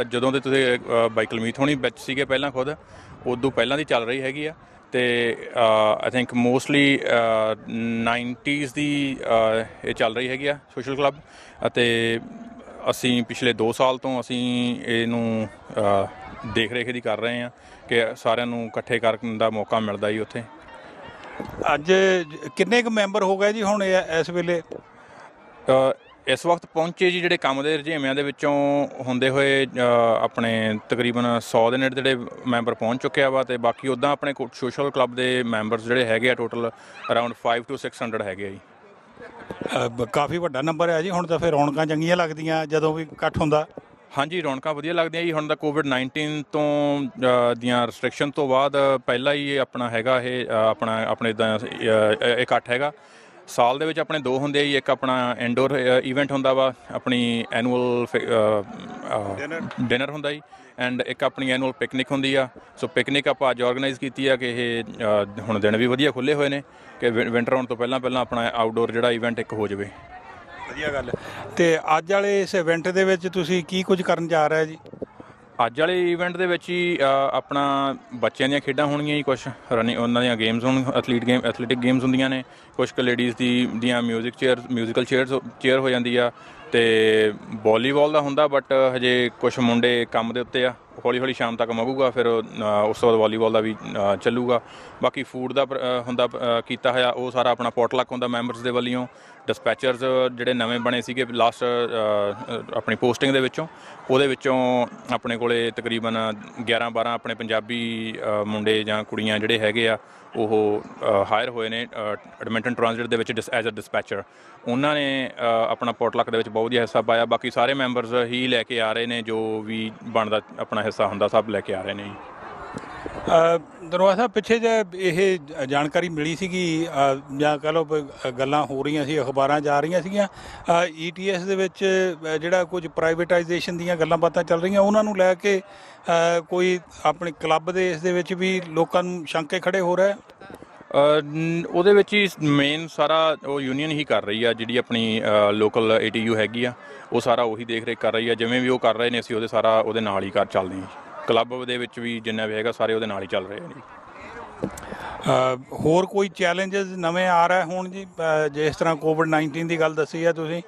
ਜਦੋਂ ਦੇ ਤੁਸੀਂ ਬਾਈਕਲਮੀਤ ਹੋਣੀ ਵਿੱਚ ਸੀਗੇ ਪਹਿਲਾਂ ਖੁਦ, ਉਦੋਂ ਪਹਿਲਾਂ ਦੀ ਚੱਲ ਰਹੀ ਹੈਗੀ ਆ। ਅਤੇ ਆਈ ਥਿੰਕ ਮੋਸਟਲੀ 90s ਦੀ ਇਹ ਚੱਲ ਰਹੀ ਹੈਗੀ ਆ ਸੋਸ਼ਲ ਕਲੱਬ। ਅਤੇ ਅਸੀਂ ਪਿਛਲੇ 2 ਸਾਲ ਤੋਂ ਅਸੀਂ ਇਹਨੂੰ ਦੇਖ ਰੇਖ ਦੀ ਕਰ ਰਹੇ ਹਾਂ ਕਿ ਸਾਰਿਆਂ ਨੂੰ ਇਕੱਠੇ ਕਰਨ ਦਾ ਮੌਕਾ ਮਿਲਦਾ ਜੀ ਉੱਥੇ। ਅੱਜ ਕਿੰਨੇ ਕੁ ਮੈਂਬਰ ਹੋ ਗਏ ਜੀ ਹੁਣ ਇਸ ਵੇਲੇ? ਇਸ ਵਕਤ ਪਹੁੰਚੇ ਜੀ ਜਿਹੜੇ ਕੰਮ ਦੇ ਰੁਝੇਵਿਆਂ ਦੇ ਵਿੱਚੋਂ ਹੁੰਦੇ ਹੋਏ ਆਪਣੇ ਤਕਰੀਬਨ 100 ਦੇ ਨੇੜੇ ਜਿਹੜੇ ਮੈਂਬਰ ਪਹੁੰਚ ਚੁੱਕਿਆ ਵਾ। ਅਤੇ ਬਾਕੀ ਉੱਦਾਂ ਆਪਣੇ ਸੋਸ਼ਲ ਕਲੱਬ ਦੇ ਮੈਂਬਰਸ ਜਿਹੜੇ ਹੈਗੇ ਆ ਟੋਟਲ ਅਰਾਊਂਡ 500 to 600 ਹੈਗੇ ਆ ਜੀ। ਕਾਫੀ ਵੱਡਾ ਨੰਬਰ ਹੈ ਜੀ। ਹੁਣ ਤਾਂ ਫਿਰ ਰੌਣਕਾਂ ਚੰਗੀਆਂ ਲੱਗਦੀਆਂ ਜਦੋਂ ਵੀ ਇਕੱਠ ਹੁੰਦਾ। ਹਾਂਜੀ, ਰੌਣਕਾਂ ਵਧੀਆ ਲੱਗਦੀਆਂ ਜੀ। ਹੁਣ ਤਾਂ ਕੋਵਿਡ-19 ਤੋਂ ਦੀਆਂ ਰਿਸਟ੍ਰਿਕਸ਼ਨ ਤੋਂ ਬਾਅਦ ਪਹਿਲਾਂ ਹੀ ਆਪਣਾ ਹੈਗਾ ਇਹ ਆਪਣੇ ਇੱਦਾਂ ਇਕੱਠ ਹੈਗਾ। ਸਾਲ ਦੇ ਵਿੱਚ ਆਪਣੇ 2 ਹੁੰਦੇ ਆ ਜੀ। ਇੱਕ ਆਪਣਾ ਇਨਡੋਰ ਈਵੈਂਟ ਹੁੰਦਾ ਵਾ, ਆਪਣੀ ਐਨੂਅਲ ਡਿਨਰ ਹੁੰਦਾ ਜੀ, ਐਂਡ ਇੱਕ ਆਪਣੀ ਐਨੂਅਲ ਪਿਕਨਿਕ ਹੁੰਦੀ ਆ। ਸੋ ਪਿਕਨਿਕ ਆਪਾਂ ਅੱਜ ਔਰਗੇਨਾਈਜ਼ ਕੀਤੀ ਆ ਕਿ ਇਹ ਹੁਣ ਦਿਨ ਵੀ ਵਧੀਆ ਖੁੱਲ੍ਹੇ ਹੋਏ ਨੇ ਕਿ ਵਿੰਟਰ ਆਉਣ ਤੋਂ ਪਹਿਲਾਂ ਆਪਣਾ ਆਊਟਡੋਰ ਜਿਹੜਾ ਈਵੈਂਟ ਇੱਕ ਹੋ ਜਾਵੇ। ਵਧੀਆ ਗੱਲ। ਅਤੇ ਅੱਜ ਵਾਲੇ ਇਸ ਇਵੈਂਟ ਦੇ ਵਿੱਚ ਤੁਸੀਂ ਕੀ ਕੁਝ ਕਰਨ ਜਾ ਰਹੇ ਜੀ? ਅੱਜ ਵਾਲੇ ਈਵੈਂਟ ਦੇ ਵਿੱਚ ਹੀ ਆਪਣਾ ਬੱਚਿਆਂ ਦੀਆਂ ਖੇਡਾਂ ਹੋਣਗੀਆਂ ਜੀ, ਕੁਛ ਉਹਨਾਂ ਦੀਆਂ ਗੇਮਸ ਐਥਲੈਟਿਕ ਗੇਮਸ ਹੁੰਦੀਆਂ ਨੇ, ਕੁਛ ਕੁ ਲੇਡੀਜ਼ ਦੀਆਂ ਮਿਊਜ਼ੀਕਲ ਚੇਅਰ ਹੋ ਜਾਂਦੀ ਆ, ਅਤੇ ਵਾਲੀਬਾਲ ਦਾ ਹੁੰਦਾ। ਬਟ ਹਜੇ ਕੁਛ ਮੁੰਡੇ ਕੰਮ ਦੇ ਉੱਤੇ ਆ, ਹੌਲੀ ਹੌਲੀ ਸ਼ਾਮ ਤੱਕ ਮਗੂਗਾ, ਫਿਰ ਉਸ ਤੋਂ ਬਾਅਦ ਵਾਲੀਬਾਲ ਦਾ ਵੀ ਚੱਲੂਗਾ। ਬਾਕੀ ਫੂਡ ਦਾ ਹੁੰਦਾ ਕੀਤਾ ਹੋਇਆ, ਉਹ ਸਾਰਾ ਆਪਣਾ ਪੋਟਲੱਕ ਹੁੰਦਾ ਮੈਂਬਰਸ ਦੇ ਵੱਲੋਂ। ਡਿਸਪੈਚਰਸ ਜਿਹੜੇ ਨਵੇਂ ਬਣੇ ਸੀਗੇ ਲਾਸਟ ਆਪਣੀ ਪੋਸਟਿੰਗ ਦੇ ਵਿੱਚੋਂ, ਉਹਦੇ ਵਿੱਚੋਂ ਆਪਣੇ ਕੋਲੇ ਤਕਰੀਬਨ 11-12 ਆਪਣੇ ਪੰਜਾਬੀ ਮੁੰਡੇ ਜਾਂ ਕੁੜੀਆਂ ਜਿਹੜੇ ਹੈਗੇ ਆ ਉਹ ਹਾਇਰ ਹੋਏ ਨੇ ਐਡਮਿੰਟਨ ਟ੍ਰਾਂਜ਼ਿਟ ਦੇ ਵਿੱਚ ਐਜ਼ ਅ ਡਿਸਪੈਚਰ। ਉਹਨਾਂ ਨੇ ਆਪਣਾ ਪੋਟਲੱਕ ਦੇ ਵਿੱਚ ਬਹੁਤ ਵਧੀਆ ਹਿੱਸਾ ਪਾਇਆ। ਬਾਕੀ ਸਾਰੇ ਮੈਂਬਰਸ ਹੀ ਲੈ ਕੇ ਆ ਰਹੇ ਨੇ, ਜੋ ਵੀ ਬਣਦਾ ਆਪਣਾ ਹਿੱਸਾ ਹੁੰਦਾ ਸਭ ਲੈ ਕੇ ਆ ਰਹੇ ਨੇ ਜੀ। ਦਰਬਾਰ ਸਾਹਿਬ ਪਿੱਛੇ ਜੇ ਇਹ ਜਾਣਕਾਰੀ ਮਿਲੀ ਸੀਗੀ ਜਾਂ ਕਹ ਲਓ ਗੱਲਾਂ ਹੋ ਰਹੀਆਂ ਸੀ, ਅਖਬਾਰਾਂ 'ਚ ਆ ਰਹੀਆਂ ਸੀਗੀਆਂ ETS ਦੇ ਵਿੱਚ ਜਿਹੜਾ ਕੁਝ ਪ੍ਰਾਈਵੇਟਾਈਜੇਸ਼ਨ ਦੀਆਂ ਗੱਲਾਂ ਬਾਤਾਂ ਚੱਲ ਰਹੀਆਂ, ਉਹਨਾਂ ਨੂੰ ਲੈ ਕੇ ਕੋਈ ਆਪਣੇ ਕਲੱਬ ਦੇ ਇਸ ਦੇ ਵਿੱਚ ਵੀ ਲੋਕਾਂ ਨੂੰ ਸ਼ੰਕੇ ਖੜੇ ਹੋ ਰਿਹਾ। ਉਹਦੇ ਵਿੱਚ ਹੀ ਮੇਨ ਸਾਰਾ ਉਹ ਯੂਨੀਅਨ ਹੀ ਕਰ ਰਹੀ ਆ, ਜਿਹੜੀ ਆਪਣੀ ਲੋਕਲ ATU ਹੈਗੀ ਆ, ਉਹ ਸਾਰਾ ਉਹੀ ਦੇਖ ਰੇਖ ਕਰ ਰਹੀ ਆ। ਜਿਵੇਂ ਵੀ ਉਹ ਕਰ ਰਹੇ ਨੇ ਅਸੀਂ ਉਹਦੇ ਨਾਲ ਹੀ ਚੱਲਦੇ ਹਾਂ। ਕਲੱਬ ਦੇ ਵਿੱਚ ਵੀ ਜਿੰਨਾ ਵੀ ਹੈਗਾ ਸਾਰੇ ਉਹਦੇ ਨਾਲ ਹੀ ਚੱਲ ਰਹੇ ਨੇ। ਹੋਰ ਕੋਈ ਚੈਲੰਜਸ ਨਵੇਂ ਆ ਰਹੇ ਹੋਣ ਜੀ, ਜਿਸ ਤਰ੍ਹਾਂ COVID-19 ਦੀ ਗੱਲ ਦੱਸੀ ਆ ਤੁਸੀਂ,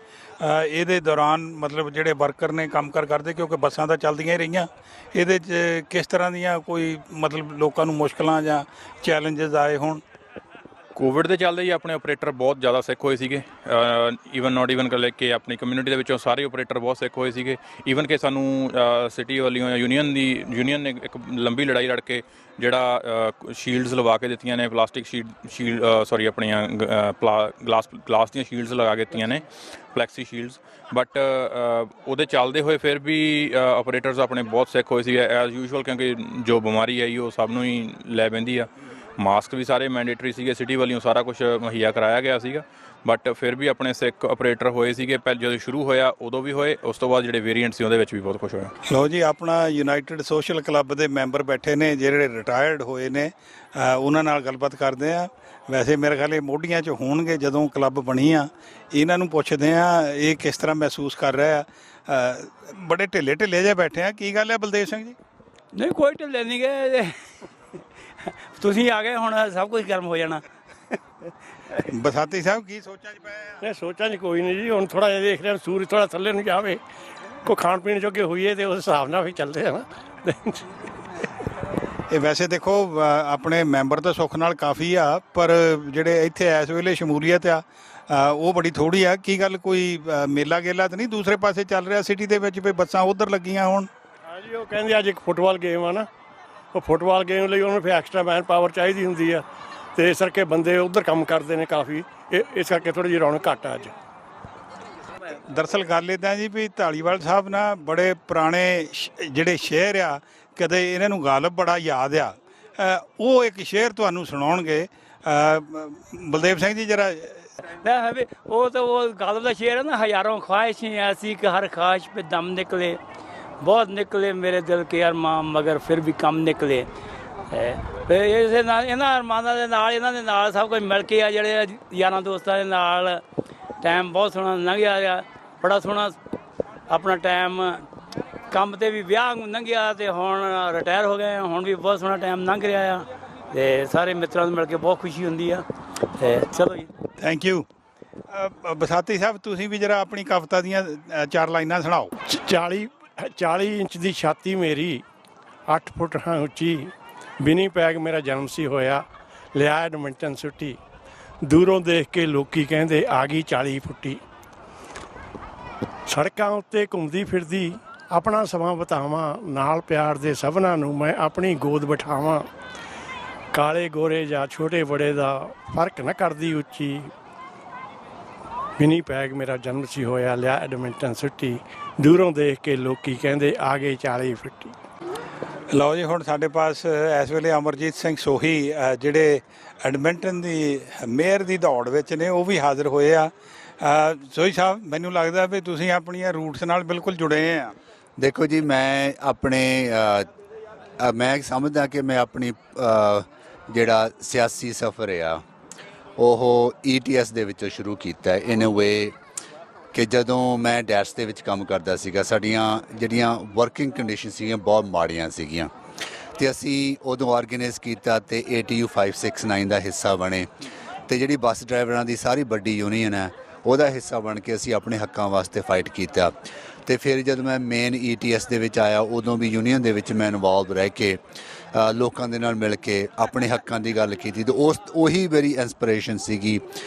ਇਹਦੇ ਦੌਰਾਨ ਮਤਲਬ ਜਿਹੜੇ ਵਰਕਰ ਨੇ ਕੰਮ ਕਰਦੇ, ਕਿਉਂਕਿ ਬੱਸਾਂ ਤਾਂ ਚੱਲਦੀਆਂ ਹੀ ਰਹੀਆਂ, ਇਹਦੇ 'ਚ ਕਿਸ ਤਰ੍ਹਾਂ ਦੀਆਂ ਕੋਈ ਮਤਲਬ ਲੋਕਾਂ ਨੂੰ ਮੁਸ਼ਕਲਾਂ ਜਾਂ ਚੈਲੰਜਸ ਆਏ ਹੋਣ? ਕੋਵਿਡ ਦੇ ਚੱਲਦੇ ਹੀ ਆਪਣੇ ਆਪਰੇਟਰ ਬਹੁਤ ਜ਼ਿਆਦਾ ਸਿੱਖ ਹੋਏ ਸੀਗੇ। ਈਵਨ ਕਰ ਲੈ ਕੇ ਆਪਣੀ ਕਮਿਊਨਿਟੀ ਦੇ ਵਿੱਚੋਂ ਸਾਰੇ ਆਪਰੇਟਰ ਬਹੁਤ ਸਿੱਖ ਹੋਏ ਸੀਗੇ। ਈਵਨ ਕਿ ਸਾਨੂੰ ਸਿਟੀ ਵਾਲੀਆਂ ਯੂਨੀਅਨ ਨੇ ਇੱਕ ਲੰਬੀ ਲੜਾਈ ਲੜ ਕੇ ਜਿਹੜਾ ਸ਼ੀਲਡਸ ਲਵਾ ਕੇ ਦਿੱਤੀਆਂ ਨੇ, ਪਲਾਸਟਿਕ ਆਪਣੀਆਂ ਗਲਾਸ ਦੀਆਂ ਸ਼ੀਲਡਸ ਲਗਾ ਕੇ ਦਿੱਤੀਆਂ ਨੇ, ਫਲੈਕਸੀ ਸ਼ੀਲਡਸ। ਬਟ ਉਹਦੇ ਚੱਲਦੇ ਹੋਏ ਫਿਰ ਵੀ ਆਪਰੇਟਰਸ ਆਪਣੇ ਬਹੁਤ ਸਿੱਖ ਹੋਏ ਸੀਗੇ ਐਜ਼ ਯੂਜੂਅਲ, ਕਿਉਂਕਿ ਜੋ ਬਿਮਾਰੀ ਆਈ ਉਹ ਸਭ ਨੂੰ ਹੀ ਲੈ ਪੈਂਦੀ ਆ। ਮਾਸਕ ਵੀ ਸਾਰੇ ਮੈਂਡੇਟਰੀ ਸੀਗੇ, ਸਿਟੀ ਵਾਲੀਆਂ ਸਾਰਾ ਕੁਝ ਮੁਹੱਈਆ ਕਰਾਇਆ ਗਿਆ ਸੀਗਾ। ਬਟ ਫਿਰ ਵੀ ਆਪਣੇ ਸਿੱਖ ਆਪਰੇਟਰ ਹੋਏ ਸੀਗੇ। ਪਹਿਲਾਂ ਜਦੋਂ ਸ਼ੁਰੂ ਹੋਇਆ ਉਦੋਂ ਵੀ ਹੋਏ, ਉਸ ਤੋਂ ਬਾਅਦ ਜਿਹੜੇ ਵੇਰੀਐਂਟ ਸੀ ਉਹਦੇ ਵਿੱਚ ਵੀ ਬਹੁਤ ਕੁਝ ਹੋਇਆ। ਲਓ ਜੀ, ਆਪਣਾ ਯੂਨਾਈਟਿਡ ਸੋਸ਼ਲ ਕਲੱਬ ਦੇ ਮੈਂਬਰ ਬੈਠੇ ਨੇ ਜਿਹੜੇ ਰਿਟਾਇਰਡ ਹੋਏ ਨੇ, ਉਹਨਾਂ ਨਾਲ ਗੱਲਬਾਤ ਕਰਦੇ ਆ। ਵੈਸੇ ਮੇਰੇ ਖਿਆਲ ਇਹ ਮੋਢੀਆਂ 'ਚ ਹੋਣਗੇ ਜਦੋਂ ਕਲੱਬ ਬਣੀ ਆ। ਇਹਨਾਂ ਨੂੰ ਪੁੱਛਦੇ ਆ ਇਹ ਕਿਸ ਤਰ੍ਹਾਂ ਮਹਿਸੂਸ ਕਰ ਰਿਹਾ ਆ। ਬੜੇ ਢਿੱਲੇ ਜਿਹੇ ਬੈਠੇ ਆ, ਕੀ ਗੱਲ ਹੈ ਬਲਦੇਵ ਸਿੰਘ ਜੀ? ਨਹੀਂ, ਕੋਈ ਢਿੱਲੇ ਨਹੀਂ ਗਏ, ਤੁਸੀਂ ਆ ਗਏ, ਹੁਣ ਸਭ ਕੁਝ ਗਰਮ ਹੋ ਜਾਣਾ। ਬਸਾਤੀ ਸਾਹਿਬ ਕੀ ਸੋਚਾਂ 'ਚ ਪਏ ਆ? ਨਹੀਂ, ਸੋਚਾਂ 'ਚ ਕੋਈ ਨਹੀਂ ਜੀ। ਹੁਣ ਥੋੜ੍ਹਾ ਜਿਹਾ ਦੇਖ ਰਿਹਾ, ਸੂਰਜ ਥੋੜ੍ਹਾ ਥੱਲੇ ਨੂੰ ਜਾਵੇ, ਕੋਈ ਖਾਣ ਪੀਣ ਜੋਗੇ ਹੋਈਏ ਤੇ ਉਸ ਹਿਸਾਬ ਨਾਲ ਵੀ ਚੱਲਦੇ ਆ ਨਾ। ਇਹ ਵੈਸੇ ਦੇਖੋ ਆਪਣੇ ਮੈਂਬਰ ਤਾਂ ਸੁੱਖ ਨਾਲ ਕਾਫੀ ਆ, ਪਰ ਜਿਹੜੇ ਇੱਥੇ ਇਸ ਵੇਲੇ ਸ਼ਮੂਲੀਅਤ ਆ ਉਹ ਬੜੀ ਥੋੜ੍ਹੀ ਆ। ਕੀ ਗੱਲ ਕੋਈ ਮੇਲਾ ਗੇਲਾ ਤਾਂ ਨਹੀਂ ਦੂਸਰੇ ਪਾਸੇ ਚੱਲ ਰਿਹਾ ਸਿਟੀ ਦੇ ਵਿੱਚ ਵੀ ਬੱਸਾਂ ਉੱਧਰ ਲੱਗੀਆਂ ਹੋਣ? ਹਾਂਜੀ, ਉਹ ਕਹਿੰਦੇ ਅੱਜ ਇੱਕ ਫੁੱਟਬਾਲ ਗੇਮ ਆ ਨਾ, ਉਹ ਫੁੱਟਬਾਲ ਗੇਮ ਲਈ ਉਹਨੂੰ ਫਿਰ ਐਕਸਟਰਾ ਮੈਨ ਪਾਵਰ ਚਾਹੀਦੀ ਹੁੰਦੀ ਆ, ਅਤੇ ਇਸ ਕਰਕੇ ਬੰਦੇ ਉੱਧਰ ਕੰਮ ਕਰਦੇ ਨੇ ਕਾਫੀ, ਇਸ ਕਰਕੇ ਥੋੜ੍ਹੀ ਜਿਹੀ ਰੌਣਕ ਘੱਟ ਆ ਅੱਜ। ਦਰਅਸਲ ਗੱਲ ਇੱਦਾਂ ਜੀ ਵੀ ਧਾਲੀਵਾਲ ਸਾਹਿਬ ਨਾ ਬੜੇ ਪੁਰਾਣੇ ਜਿਹੜੇ ਸ਼ੇਰ ਆ, ਕਦੇ ਇਹਨਾਂ ਨੂੰ ਗਾਲਬ ਬੜਾ ਯਾਦ ਆ। ਉਹ ਇੱਕ ਸ਼ੇਰ ਤੁਹਾਨੂੰ ਸੁਣਾਉਣਗੇ। ਬਲਦੇਵ ਸਿੰਘ ਜੀ ਜਰਾ। ਉਹ ਤਾਂ ਉਹ ਗਾਲਬ ਦਾ ਸ਼ੇਰ ਹੈ ਨਾ, ਹਜ਼ਾरों ख्वाहिशें ऐसी कि हर ख्वाहिश पे दम निकले, बहुत निकले मेरे दिल के अरमान मगर फिर भी कम निकले। ਇਸੇ ਨਾਲ ਇਹਨਾਂ ਅਰਮਾਨਾਂ ਦੇ ਨਾਲ ਸਭ ਕੁਝ ਮਿਲ ਕੇ ਆ, ਜਿਹੜੇ ਯਾਰਾਂ ਦੋਸਤਾਂ ਦੇ ਨਾਲ ਟਾਈਮ ਬਹੁਤ ਸੋਹਣਾ ਲੰਘਿਆ ਆ। ਬੜਾ ਸੋਹਣਾ ਆਪਣਾ ਟਾਈਮ ਕੰਮ 'ਤੇ ਵੀ ਵਿਆਹ ਲੰਘਿਆ, ਅਤੇ ਹੁਣ ਰਿਟਾਇਰ ਹੋ ਗਏ, ਹੁਣ ਵੀ ਬਹੁਤ ਸੋਹਣਾ ਟਾਈਮ ਲੰਘ ਰਿਹਾ ਆ, ਅਤੇ ਸਾਰੇ ਮਿੱਤਰਾਂ ਨੂੰ ਮਿਲ ਕੇ ਬਹੁਤ ਖੁਸ਼ੀ ਹੁੰਦੀ ਆ। ਅਤੇ ਚਲੋ ਜੀ, ਥੈਂਕ ਯੂ। ਬਸਾਤੀ ਸਾਹਿਬ ਤੁਸੀਂ ਵੀ ਜਰਾ ਆਪਣੀ ਕਵਿਤਾ ਦੀਆਂ 4 ਲਾਈਨਾਂ ਸੁਣਾਓ। 40 ਇੰਚ ਦੀ ਛਾਤੀ ਮੇਰੀ, 8 ਫੁੱਟ ਹਾਂ ਉੱਚੀ, ਵਿਨੀਪੈਗ ਮੇਰਾ ਜਨਮ ਸੀ ਹੋਇਆ, ਲਿਆ ਐਡਮਿੰਟਨ ਸੁੱਟੀ, ਦੂਰੋਂ ਦੇਖ ਕੇ ਲੋਕੀ ਕਹਿੰਦੇ ਆ ਗਈ 40 ਫੁੱਟੀ। ਸੜਕਾਂ ਉੱਤੇ ਘੁੰਮਦੀ ਫਿਰਦੀ ਆਪਣਾ ਸਮਾਂ ਬਿਤਾਵਾਂ, ਨਾਲ ਪਿਆਰ ਦੇ ਸਭਨਾਂ ਨੂੰ ਮੈਂ ਆਪਣੀ ਗੋਦ ਬਿਠਾਵਾਂ, ਕਾਲੇ ਗੋਰੇ ਜਾਂ ਛੋਟੇ ਬੜੇ ਦਾ ਫਰਕ ਨਾ ਕਰਦੀ ਉੱਚੀ, ਵਿਨੀਪੈਗ ਮੇਰਾ ਜਨਮ ਸੀ ਹੋਇਆ, ਲਿਆ ਐਡਮਿੰਟਨ ਸੁੱਟੀ, ਦੂਰੋਂ ਦੇਖ ਕੇ ਲੋਕੀ ਕਹਿੰਦੇ ਆ ਗਏ 40 ਫੁੱਟੀ। ਲਓ ਜੀ, ਹੁਣ ਸਾਡੇ ਪਾਸ ਇਸ ਵੇਲੇ ਅਮਰਜੀਤ ਸਿੰਘ ਸੋਹੀ ਜਿਹੜੇ ਐਡਮਿੰਟਨ ਦੀ ਮੇਅਰ ਦੀ ਦੌੜ ਵਿੱਚ ਨੇ, ਉਹ ਵੀ ਹਾਜ਼ਰ ਹੋਏ ਆ। ਸੋਹੀ ਸਾਹਿਬ, ਮੈਨੂੰ ਲੱਗਦਾ ਵੀ ਤੁਸੀਂ ਆਪਣੀਆਂ ਰੂਟਸ ਨਾਲ ਬਿਲਕੁਲ ਜੁੜੇ ਆ। ਦੇਖੋ ਜੀ, ਮੈਂ ਸਮਝਦਾ ਕਿ ਮੈਂ ਆਪਣੀ ਜਿਹੜਾ ਸਿਆਸੀ ਸਫ਼ਰ ਆ ਉਹ ETS ਦੇ ਵਿੱਚੋਂ ਸ਼ੁਰੂ ਕੀਤਾ ਇਨ ਅ ਵੇ ਕਿ ਜਦੋਂ ਮੈਂ ਡੈਸ਼ ਦੇ ਵਿੱਚ ਕੰਮ ਕਰਦਾ ਸੀਗਾ, ਸਾਡੀਆਂ ਜਿਹੜੀਆਂ ਵਰਕਿੰਗ ਕੰਡੀਸ਼ਨ ਸੀਗੀਆਂ ਬਹੁਤ ਮਾੜੀਆਂ ਸੀਗੀਆਂ, ਅਤੇ ਅਸੀਂ ਉਦੋਂ ਆਰਗੇਨਾਈਜ਼ ਕੀਤਾ ਅਤੇ ATU 569 ਦਾ ਹਿੱਸਾ ਬਣੇ, ਅਤੇ ਜਿਹੜੀ ਬੱਸ ਡਰਾਈਵਰਾਂ ਦੀ ਸਾਰੀ ਵੱਡੀ ਯੂਨੀਅਨ ਹੈ ਉਹਦਾ ਹਿੱਸਾ ਬਣ ਕੇ ਅਸੀਂ ਆਪਣੇ ਹੱਕਾਂ ਵਾਸਤੇ ਫਾਈਟ ਕੀਤਾ। ਅਤੇ ਫਿਰ ਜਦੋਂ ਮੈਂ ਮੇਨ ETS ਦੇ ਵਿੱਚ ਆਇਆ, ਉਦੋਂ ਵੀ ਯੂਨੀਅਨ ਦੇ ਵਿੱਚ ਮੈਂ ਇਨਵੋਲਵ ਰਹਿ ਕੇ ਲੋਕਾਂ ਦੇ ਨਾਲ ਮਿਲ ਕੇ ਆਪਣੇ ਹੱਕਾਂ ਦੀ ਗੱਲ ਕੀਤੀ, ਅਤੇ ਉਹੀ ਮੇਰੀ ਇੰਸਪੀਰੇਸ਼ਨ ਸੀਗੀ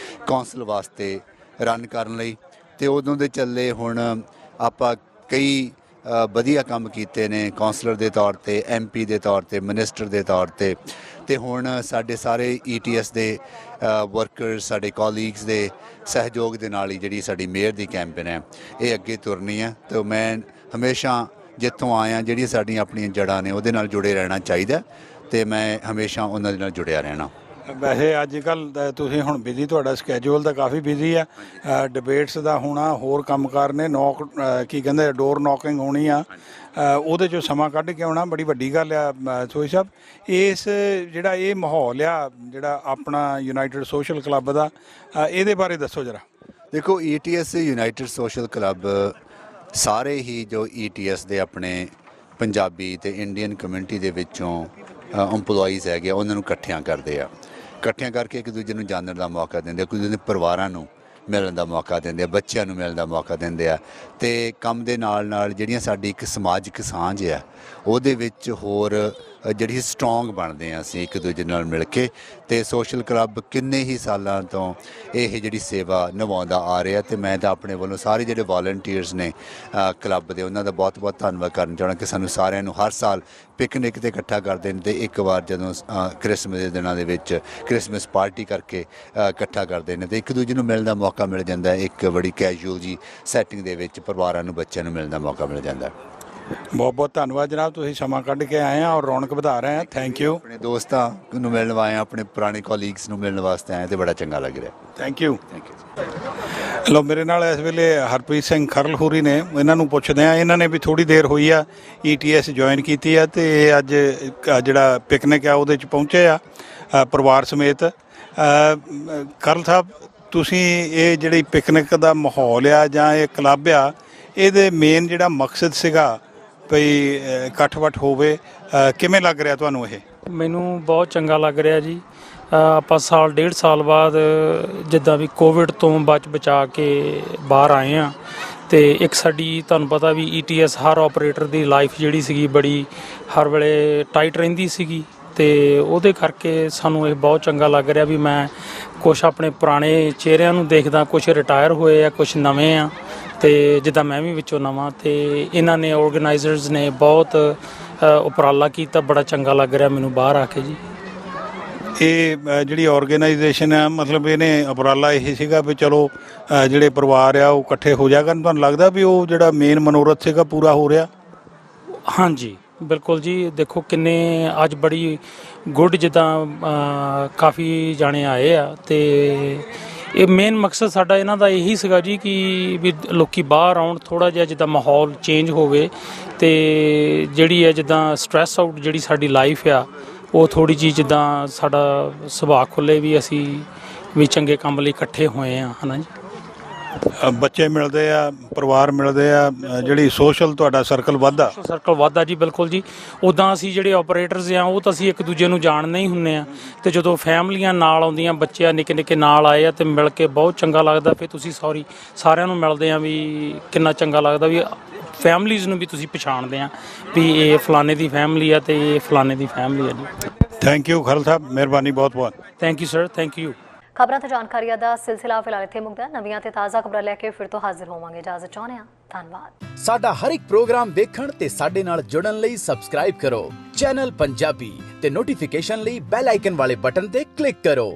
ਕੌਂਸਲ ਵਾਸਤੇ ਰਨ ਕਰਨ ਲਈ। ਅਤੇ ਉਦੋਂ ਦੇ ਚੱਲੇ ਹੁਣ ਆਪਾਂ ਕਈ ਵਧੀਆ ਕੰਮ ਕੀਤੇ ਨੇ, ਕੌਂਸਲਰ ਦੇ ਤੌਰ 'ਤੇ, MP ਦੇ ਤੌਰ 'ਤੇ, ਮਿਨਿਸਟਰ ਦੇ ਤੌਰ 'ਤੇ, ਅਤੇ ਹੁਣ ਸਾਡੇ ਸਾਰੇ ETS ਦੇ ਵਰਕਰਸ, ਸਾਡੇ ਕੋਲੀਗਸ ਦੇ ਸਹਿਯੋਗ ਦੇ ਨਾਲ ਹੀ ਜਿਹੜੀ ਸਾਡੀ ਮੇਅਰ ਦੀ ਕੈਂਪੇਨ ਹੈ ਇਹ ਅੱਗੇ ਤੁਰਨੀ ਹੈ। ਅਤੇ ਮੈਂ ਹਮੇਸ਼ਾ ਜਿੱਥੋਂ ਆਇਆ, ਜਿਹੜੀਆਂ ਸਾਡੀਆਂ ਆਪਣੀਆਂ ਜੜ੍ਹਾਂ ਨੇ ਉਹਦੇ ਨਾਲ ਜੁੜੇ ਰਹਿਣਾ ਚਾਹੀਦਾ, ਤੇ ਮੈਂ ਹਮੇਸ਼ਾ ਉਹਨਾਂ ਦੇ ਨਾਲ ਜੁੜਿਆ ਰਹਿਣਾ। ਵੈਸੇ ਅੱਜ ਕੱਲ੍ਹ ਤੁਸੀਂ ਹੁਣ ਬਿਜ਼ੀ, ਤੁਹਾਡਾ ਸਕੈਜੂਲ ਤਾਂ ਕਾਫੀ ਬਿਜ਼ੀ ਆ, ਡਿਬੇਟਸ ਦਾ ਹੋਣਾ, ਹੋਰ ਕੰਮਕਾਰ ਨੇ, ਕੀ ਕਹਿੰਦੇ ਡੋਰ ਨੌਕਿੰਗ ਹੋਣੀ ਆ, ਉਹਦੇ 'ਚੋਂ ਸਮਾਂ ਕੱਢ ਕੇ ਆਉਣਾ ਬੜੀ ਵੱਡੀ ਗੱਲ ਆ। ਸੋਈ ਸਾਹਿਬ, ਇਸ ਜਿਹੜਾ ਇਹ ਮਾਹੌਲ ਆ ਜਿਹੜਾ ਆਪਣਾ ਯੂਨਾਈਟਿਡ ਸੋਸ਼ਲ ਕਲੱਬ ਦਾ, ਇਹਦੇ ਬਾਰੇ ਦੱਸੋ ਜਰਾ। ਦੇਖੋ, ETS ਯੂਨਾਈਟਿਡ ਸੋਸ਼ਲ ਕਲੱਬ ਸਾਰੇ ਹੀ ਜੋ ETS ਦੇ ਆਪਣੇ ਪੰਜਾਬੀ ਤੇ ਇੰਡੀਅਨ ਕਮਿਊਨਿਟੀ ਦੇ ਵਿੱਚੋਂ EMPLOYEES ਹੈਗੇ, ਉਹਨਾਂ ਨੂੰ ਇਕੱਠਿਆਂ ਕਰਦੇ ਆ। ਇਕੱਠਿਆਂ ਕਰਕੇ ਇੱਕ ਦੂਜੇ ਨੂੰ ਜਾਣਨ ਦਾ ਮੌਕਾ ਦਿੰਦੇ ਆ, ਇੱਕ ਦੂਜੇ ਦੇ ਪਰਿਵਾਰਾਂ ਨੂੰ ਮਿਲਣ ਦਾ ਮੌਕਾ ਦਿੰਦੇ ਆ, ਬੱਚਿਆਂ ਨੂੰ ਮਿਲਣ ਦਾ ਮੌਕਾ ਦਿੰਦੇ ਆ। ਅਤੇ ਕੰਮ ਦੇ ਨਾਲ ਨਾਲ ਜਿਹੜੀਆਂ ਸਾਡੀ ਇੱਕ ਸਮਾਜਿਕ ਸਾਂਝ ਆ, ਉਹਦੇ ਵਿੱਚ ਹੋਰ ਜਿਹੜੀ ਸਟਰੋਂਗ ਬਣਦੇ ਹਾਂ ਅਸੀਂ ਇੱਕ ਦੂਜੇ ਨਾਲ ਮਿਲ ਕੇ। ਅਤੇ ਸੋਸ਼ਲ ਕਲੱਬ ਕਿੰਨੇ ਹੀ ਸਾਲਾਂ ਤੋਂ ਇਹ ਜਿਹੜੀ ਸੇਵਾ ਨਿਭਾਉਂਦਾ ਆ ਰਿਹਾ, ਅਤੇ ਮੈਂ ਤਾਂ ਆਪਣੇ ਵੱਲੋਂ ਸਾਰੇ ਜਿਹੜੇ ਵਾਲੰਟੀਅਰਸ ਨੇ ਕਲੱਬ ਦੇ, ਉਹਨਾਂ ਦਾ ਬਹੁਤ ਬਹੁਤ ਧੰਨਵਾਦ ਕਰਨਾ ਚਾਹੁੰਦਾ ਕਿ ਸਾਨੂੰ ਸਾਰਿਆਂ ਨੂੰ ਹਰ ਸਾਲ ਪਿਕਨਿਕ 'ਤੇ ਇਕੱਠਾ ਕਰਦੇ ਨੇ, ਅਤੇ ਇੱਕ ਵਾਰ ਜਦੋਂ ਕ੍ਰਿਸਮਸ ਦੇ ਦਿਨਾਂ ਦੇ ਵਿੱਚ ਕ੍ਰਿਸਮਸ ਪਾਰਟੀ ਕਰਕੇ ਇਕੱਠਾ ਕਰਦੇ ਨੇ, ਅਤੇ ਇੱਕ ਦੂਜੇ ਨੂੰ ਮਿਲਣ ਦਾ ਮੌਕਾ ਮਿਲ ਜਾਂਦਾ। ਇੱਕ ਬੜੀ ਕੈਜੂਅਲ ਜੀ ਸੈਟਿੰਗ ਦੇ ਵਿੱਚ ਪਰਿਵਾਰਾਂ ਨੂੰ, ਬੱਚਿਆਂ ਨੂੰ ਮਿਲਣ ਦਾ ਮੌਕਾ ਮਿਲ ਜਾਂਦਾ। ਬਹੁਤ ਬਹੁਤ ਧੰਨਵਾਦ ਜਨਾਬ, ਤੁਸੀਂ ਸਮਾਂ ਕੱਢ ਕੇ ਆਏ ਆ ਔਰ ਰੌਣਕ ਵਧਾ ਰਹੇ ਆ। Thank you. ਆਪਣੇ ਦੋਸਤਾਂ ਨੂੰ ਮਿਲਣ ਆਏ, ਆਪਣੇ ਪੁਰਾਣੇ ਕੋਲੀਗਸ ਨੂੰ ਮਿਲਣ ਵਾਸਤੇ ਆਏ, ਤੇ ਬੜਾ ਚੰਗਾ ਲੱਗ ਰਿਹਾ। Thank you. ਲਓ, ਮੇਰੇ ਨਾਲ ਇਸ ਵੇਲੇ ਹਰਪ੍ਰੀਤ ਸਿੰਘ ਖਰਲ ਹੋਰੀ ਨੇ, ਇਹਨਾਂ ਨੂੰ ਪੁੱਛਦੇ ਆ। ਇਹਨਾਂ ਨੇ ਵੀ ਥੋੜ੍ਹੀ ਦੇਰ ਹੋਈ ਆ ETS ਜੁਆਇਨ ਕੀਤੀ ਆ, ਅਤੇ ਅੱਜ ਜਿਹੜਾ ਪਿਕਨਿਕ ਆ ਉਹਦੇ 'ਚ ਪਹੁੰਚੇ ਆ ਪਰਿਵਾਰ ਸਮੇਤ। ਖਰਲ ਸਾਹਿਬ, ਤੁਸੀਂ ਇਹ ਜਿਹੜੀ ਪਿਕਨਿਕ ਦਾ ਮਾਹੌਲ ਆ ਜਾਂ ਇਹ ਕਲੱਬ ਆ, ਇਹਦੇ ਮੇਨ ਜਿਹੜਾ ਮਕਸਦ ਸੀਗਾ ਭਈ ਇਕੱਠ-ਵੱਠ ਹੋਵੇ, ਕਿਵੇਂ ਲੱਗ ਰਿਹਾ ਤੁਹਾਨੂੰ ਇਹ? ਮੈਨੂੰ ਬਹੁਤ ਚੰਗਾ ਲੱਗ ਰਿਹਾ ਜੀ। ਆਪਾਂ ਸਾਲ ਡੇਢ ਸਾਲ ਬਾਅਦ ਜਿੱਦਾਂ ਵੀ ਕੋਵਿਡ ਤੋਂ ਬਚਾ ਕੇ ਬਾਹਰ ਆਏ ਹਾਂ, ਅਤੇ ਇੱਕ ਸਾਡੀ ਤੁਹਾਨੂੰ ਪਤਾ ਵੀ ETS ਹਰ ਆਪਰੇਟਰ ਦੀ ਲਾਈਫ ਜਿਹੜੀ ਸੀਗੀ ਬੜੀ ਹਰ ਵੇਲੇ ਟਾਈਟ ਰਹਿੰਦੀ ਸੀਗੀ, ਅਤੇ ਉਹਦੇ ਕਰਕੇ ਸਾਨੂੰ ਇਹ ਬਹੁਤ ਚੰਗਾ ਲੱਗ ਰਿਹਾ ਵੀ ਮੈਂ ਕੁਛ ਆਪਣੇ ਪੁਰਾਣੇ ਚਿਹਰਿਆਂ ਨੂੰ ਦੇਖਦਾ, ਕੁਛ ਰਿਟਾਇਰ ਹੋਏ ਆ, ਕੁਛ ਨਵੇਂ ਆ, ਅਤੇ ਜਿੱਦਾਂ ਮੈਂ ਵੀ ਵਿੱਚੋਂ ਨਵਾਂ। ਅਤੇ ਇਹਨਾਂ ਨੇ ਆਰਗੇਨਾਈਜ਼ਰਸ ਨੇ ਬਹੁਤ ਉਪਰਾਲਾ ਕੀਤਾ, ਬੜਾ ਚੰਗਾ ਲੱਗ ਰਿਹਾ ਮੈਨੂੰ ਬਾਹਰ ਆ ਕੇ ਜੀ। ਇਹ ਜਿਹੜੀ ਆਰਗੇਨਾਈਜੇਸ਼ਨ ਆ, ਮਤਲਬ ਇਹਨੇ ਉਪਰਾਲਾ ਇਹ ਸੀਗਾ ਵੀ ਚਲੋ ਜਿਹੜੇ ਪਰਿਵਾਰ ਆ ਉਹ ਇਕੱਠੇ ਹੋ ਜਾ ਕਰਨ। ਤੁਹਾਨੂੰ ਲੱਗਦਾ ਵੀ ਉਹ ਜਿਹੜਾ ਮੇਨ ਮਨੋਰਥ ਸੀਗਾ ਪੂਰਾ ਹੋ ਰਿਹਾ? ਹਾਂਜੀ ਬਿਲਕੁਲ ਜੀ। ਦੇਖੋ ਕਿੰਨੇ ਅੱਜ ਬੜੀ ਗੁੱਡ, ਜਿੱਦਾਂ ਕਾਫੀ ਜਾਣੇ ਆਏ ਆ, ਅਤੇ ਇਹ ਮੇਨ ਮਕਸਦ ਸਾਡਾ ਇਹਨਾਂ ਦਾ ਇਹੀ ਸੀਗਾ ਜੀ ਕਿ ਵੀ ਲੋਕੀ ਬਾਹਰ ਆਉਣ, ਥੋੜ੍ਹਾ ਜਿਹਾ ਜਿੱਦਾਂ ਮਾਹੌਲ ਚੇਂਜ ਹੋਵੇ, ਅਤੇ ਜਿਹੜੀ ਹੈ ਜਿੱਦਾਂ ਸਟ੍ਰੈਸ ਆਊਟ ਜਿਹੜੀ ਸਾਡੀ ਲਾਈਫ ਆ, ਉਹ ਥੋੜ੍ਹੀ ਜਿਹੀ ਜਿੱਦਾਂ ਸਾਡਾ ਸੁਭਾਅ ਖੁੱਲ੍ਹੇ ਵੀ ਅਸੀਂ ਵੀ ਚੰਗੇ ਕੰਮ ਲਈ ਇਕੱਠੇ ਹੋਏ ਹਾਂ, ਹੈ ਨਾ ਜੀ। ਬੱਚੇ ਮਿਲਦੇ ਆ, ਪਰਿਵਾਰ ਮਿਲਦੇ ਆ, ਜਿਹੜੀ ਸੋਸ਼ਲ ਤੁਹਾਡਾ ਸਰਕਲ ਵੱਧਦਾ ਜੀ। ਬਿਲਕੁਲ ਜੀ। ਉੱਦਾਂ ਅਸੀਂ ਜਿਹੜੇ ਆਪਰੇਟਰਸ ਆ, ਉਹ ਤਾਂ ਅਸੀਂ ਇੱਕ ਦੂਜੇ ਨੂੰ ਜਾਣਦੇ ਹੀ ਹੁੰਦੇ ਆ, ਅਤੇ ਜਦੋਂ ਫੈਮਲੀਆਂ ਨਾਲ ਆਉਂਦੀਆਂ, ਬੱਚੇ ਨਿੱਕੇ ਨਿੱਕੇ ਨਾਲ ਆਏ ਆ, ਅਤੇ ਮਿਲ ਕੇ ਬਹੁਤ ਚੰਗਾ ਲੱਗਦਾ। ਫਿਰ ਤੁਸੀਂ ਸਾਰਿਆਂ ਨੂੰ ਮਿਲਦੇ ਆ ਵੀ ਕਿੰਨਾ ਚੰਗਾ ਲੱਗਦਾ ਵੀ ਫੈਮਲੀਜ਼ ਨੂੰ ਵੀ ਤੁਸੀਂ ਪਛਾਣਦੇ ਆ ਵੀ ਇਹ ਫਲਾਣੇ ਦੀ ਫੈਮਲੀ ਆ ਅਤੇ ਇਹ ਫਲਾਣੇ ਦੀ ਫੈਮਲੀ ਆ ਜੀ। ਥੈਂਕ ਯੂ ਖਰਲ ਸਾਹਿਬ, ਮਿਹਰਬਾਨੀ ਬਹੁਤ ਬਹੁਤ। Thank you sir, thank you. ਖਬਰਾਂ ਤੇ ਜਾਣਕਾਰੀਆਂ ਦਾ ਸਿਲਸਿਲਾ ਫਿਲਹਾਲ ਇੱਥੇ ਮੁੱਕਦਾ। ਨਵੀਆਂ ਤੇ ਤਾਜ਼ਾ ਖਬਰਾਂ ਲੈ ਕੇ ਫਿਰ ਤੋਂ ਹਾਜ਼ਰ ਹੋਵਾਂਗੇ। ਇਜਾਜ਼ਤ ਚਾਹੁੰਦੇ ਹਾਂ। ਧੰਨਵਾਦ। ਸਾਡਾ ਹਰ ਇੱਕ ਪ੍ਰੋਗਰਾਮ ਦੇਖਣ ਤੇ ਸਾਡੇ ਨਾਲ ਜੁੜਨ ਲਈ ਸਬਸਕ੍ਰਾਈਬ ਕਰੋ ਚੈਨਲ ਪੰਜਾਬੀ ਤੇ ਨੋਟੀਫਿਕੇਸ਼ਨ ਲਈ ਬੈਲ ਆਈਕਨ ਵਾਲੇ ਬਟਨ ਤੇ ਕਲਿੱਕ ਕਰੋ।